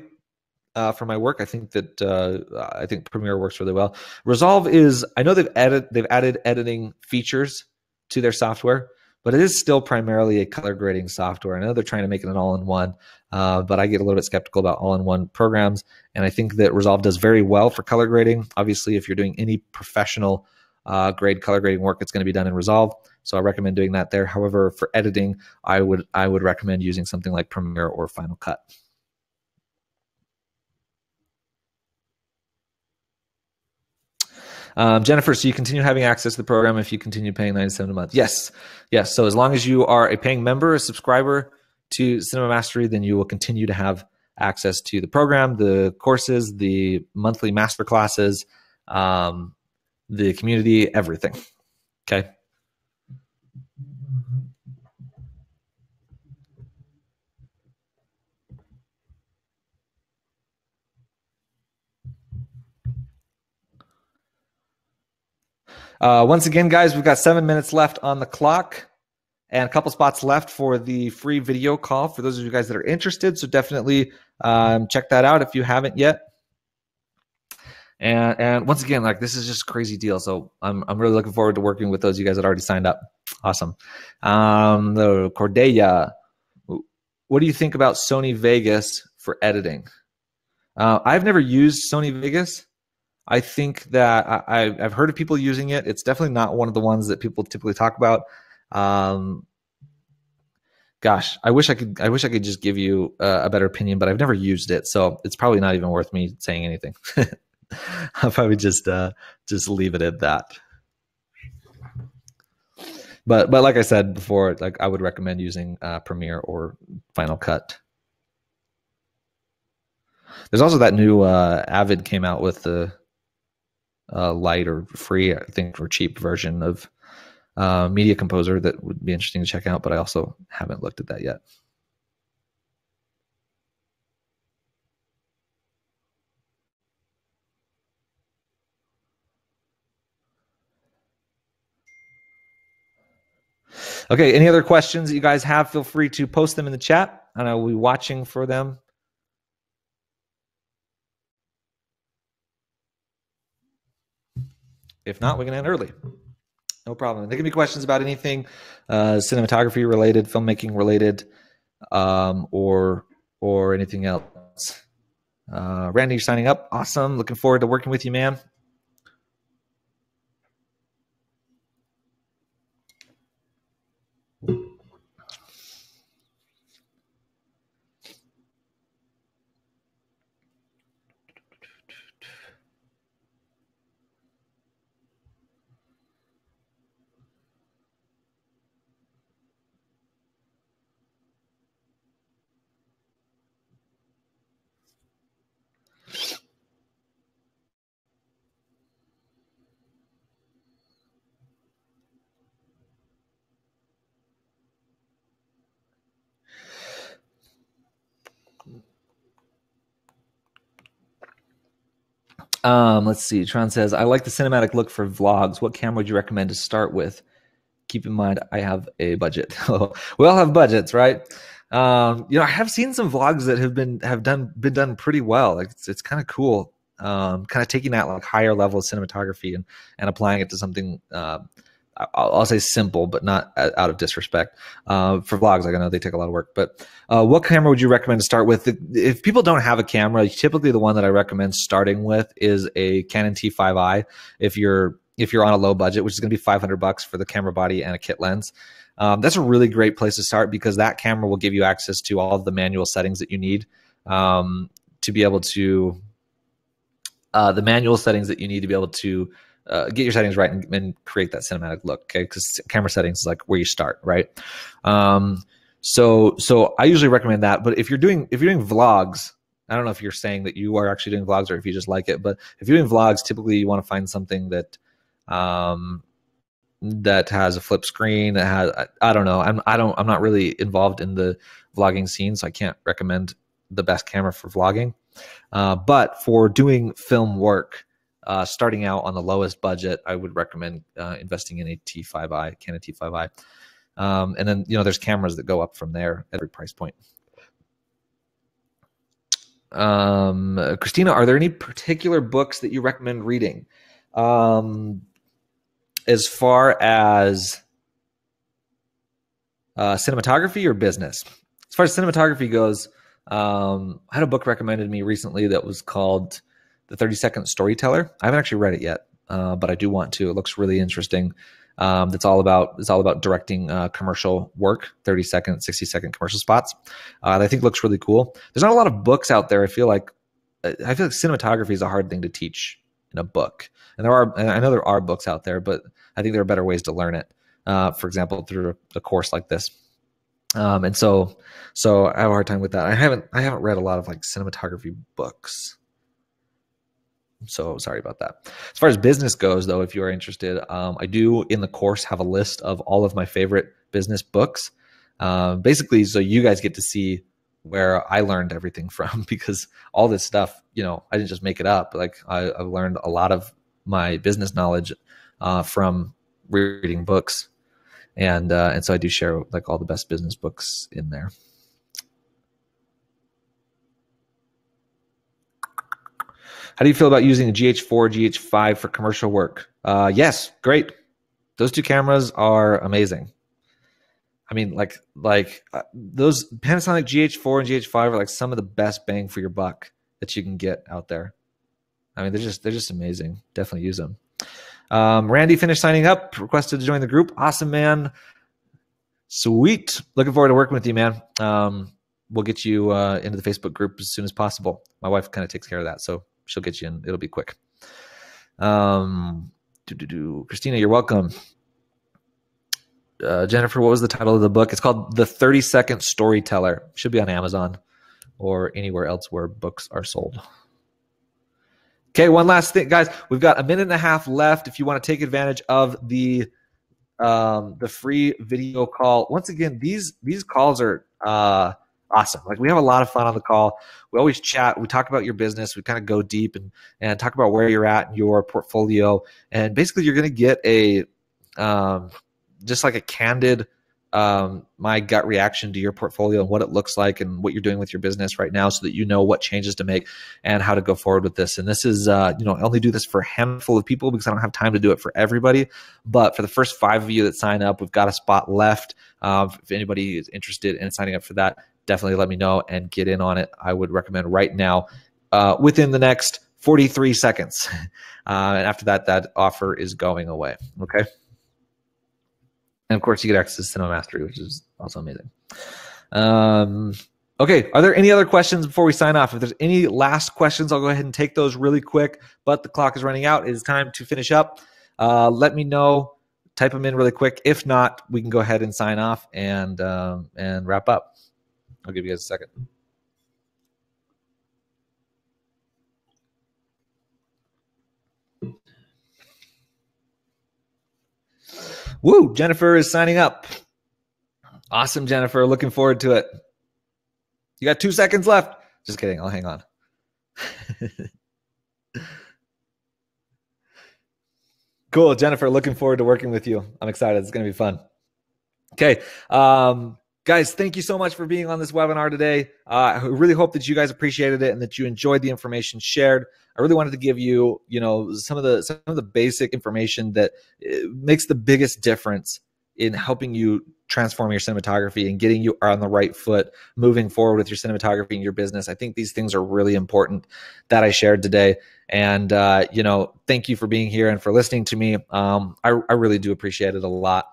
for my work. I think Premiere works really well. Resolve is, I know they've added editing features to their software, but it is still primarily a color grading software. I know they're trying to make it an all-in-one, but I get a little bit skeptical about all-in-one programs. And I think that Resolve does very well for color grading. Obviously, if you're doing any professional grade color grading work, it's going to be done in Resolve. So I recommend doing that there. However, for editing, I would recommend using something like Premiere or Final Cut. Jennifer, so you continue having access to the program if you continue paying $97 a month? Yes. So as long as you are a paying member, a subscriber to Cinema Mastery, then you will continue to have access to the program, the courses, the monthly master classes, the community, everything. Okay. Once again, guys, we've got 7 minutes left on the clock and a couple spots left for the free video call for those of you guys that are interested. So definitely check that out if you haven't yet. And once again, like, this is just a crazy deal. So I'm really looking forward to working with those of you guys that already signed up. Awesome. The Cordelia, what do you think about Sony Vegas for editing? I've never used Sony Vegas. I think that I've heard of people using it. It's definitely not one of the ones that people typically talk about. Gosh, I wish I could just give you a better opinion, but I've never used it, so it's probably not even worth me saying anything. I'll probably just leave it at that. But like I said before, like, I would recommend using Premiere or Final Cut. There's also that new Avid came out with the light or free, I think, or cheap version of Media Composer that would be interesting to check out, but I also haven't looked at that yet. Okay, any other questions that you guys have, feel free to post them in the chat, and I will be watching for them. If not, we can end early. No problem. There can be questions about anything cinematography related, filmmaking related, or anything else. Randy, you're signing up. Awesome. Looking forward to working with you, man. Let's see. Tron says, I like the cinematic look for vlogs. What camera would you recommend to start with? Keep in mind, I have a budget. We all have budgets, right? I have seen some vlogs that have been done pretty well. Like, it's kind of cool. Kind of taking that like higher level of cinematography and applying it to something I'll say simple, but not out of disrespect. For vlogs, like, I know they take a lot of work, but what camera would you recommend to start with? If people don't have a camera, typically the one that I recommend starting with is a Canon T5i. If you're on a low budget, which is going to be $500 for the camera body and a kit lens. That's a really great place to start, because that camera will give you access to all of the manual settings that you need to be able to the manual settings that you need to be able to get your settings right and create that cinematic look. Okay, because camera settings is like where you start, right? So I usually recommend that. But if you're doing vlogs, I don't know if you're saying that you are actually doing vlogs or if you just like it, but if you're doing vlogs, typically you want to find something that that has a flip screen, that has, I don't know. I'm not really involved in the vlogging scene, so I can't recommend the best camera for vlogging. But for doing film work, starting out on the lowest budget, I would recommend investing in a T5i, Canon T5i. And then, there's cameras that go up from there at every price point. Christina, are there any particular books that you recommend reading? As far as cinematography or business? As far as cinematography goes, I had a book recommended to me recently that was called The 30-Second Storyteller. I haven't actually read it yet, but I do want to. It looks really interesting. It's all about directing commercial work, 30-second, 60-second commercial spots. That I think looks really cool. There's not a lot of books out there. I feel like cinematography is a hard thing to teach in a book. And I know there are books out there, but I think there are better ways to learn it. For example, through a course like this. And so I have a hard time with that. I haven't read a lot of like cinematography books. So sorry about that. As far as business goes, though, if you are interested, I do in the course have a list of all of my favorite business books. Basically, so you guys get to see where I learned everything from, because all this stuff, I didn't just make it up. Like I've learned a lot of my business knowledge from reading books. And so I do share like all the best business books in there. How do you feel about using a GH4, GH5 for commercial work? Yes, great. Those two cameras are amazing. I mean, like those Panasonic GH4 and GH5 are like some of the best bang for your buck that you can get out there. I mean, they're just amazing. Definitely use them. Randy finished signing up, requested to join the group. Awesome, man. Sweet. Looking forward to working with you, man. We'll get you into the Facebook group as soon as possible. My wife kind of takes care of that, so she'll get you in. It'll be quick. Christina, you're welcome. Jennifer, what was the title of the book? It's called The 30-Second Storyteller. Should be on Amazon or anywhere else where books are sold. Okay, one last thing, guys. We've got a minute and a half left. If you want to take advantage of the free video call, once again, these calls are awesome. Like, we have a lot of fun on the call. We always chat. We talk about your business. We kind of go deep and talk about where you're at in your portfolio. And basically, you're going to get a just like a candid my gut reaction to your portfolio and what it looks like and what you're doing with your business right now, so that you know what changes to make and how to go forward with this. And this is, I only do this for a handful of people because I don't have time to do it for everybody. But for the first 5 of you that sign up, we've got a spot left. If anybody is interested in signing up for that, definitely let me know and get in on it. I would recommend right now, within the next 43 seconds. And after that offer is going away. Okay. And of course, you get access to Cinema Mastery, which is also amazing. Okay, are there any other questions before we sign off? If there's any last questions, I'll go ahead and take those really quick. But the clock is running out. It is time to finish up. Let me know. Type them in really quick. If not, we can go ahead and sign off and wrap up. I'll give you guys a second. Woo, Jennifer is signing up. Awesome, Jennifer. Looking forward to it. You got 2 seconds left. Just kidding. I'll hang on. Cool, Jennifer. Looking forward to working with you. I'm excited. It's going to be fun. Okay. Guys, thank you so much for being on this webinar today. I really hope that you guys appreciated it and that you enjoyed the information shared. I really wanted to give you, some of the basic information that makes the biggest difference in helping you transform your cinematography and getting you on the right foot moving forward with your cinematography and your business. I think these things are really important that I shared today. And, thank you for being here and for listening to me. I really do appreciate it a lot.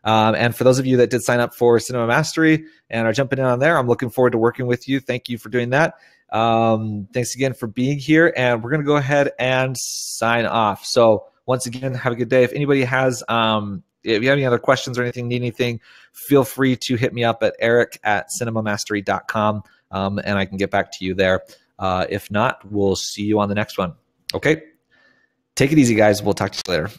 And for those of you that did sign up for Cinema Mastery and are jumping in on there, I'm looking forward to working with you. Thank you for doing that. Thanks again for being here, and we're going to go ahead and sign off. So once again, have a good day. If anybody has, if you have any other questions or anything, need anything, feel free to hit me up at eric@cinemamastery.com, and I can get back to you there. If not, we'll see you on the next one. Okay. Take it easy, guys. We'll talk to you later.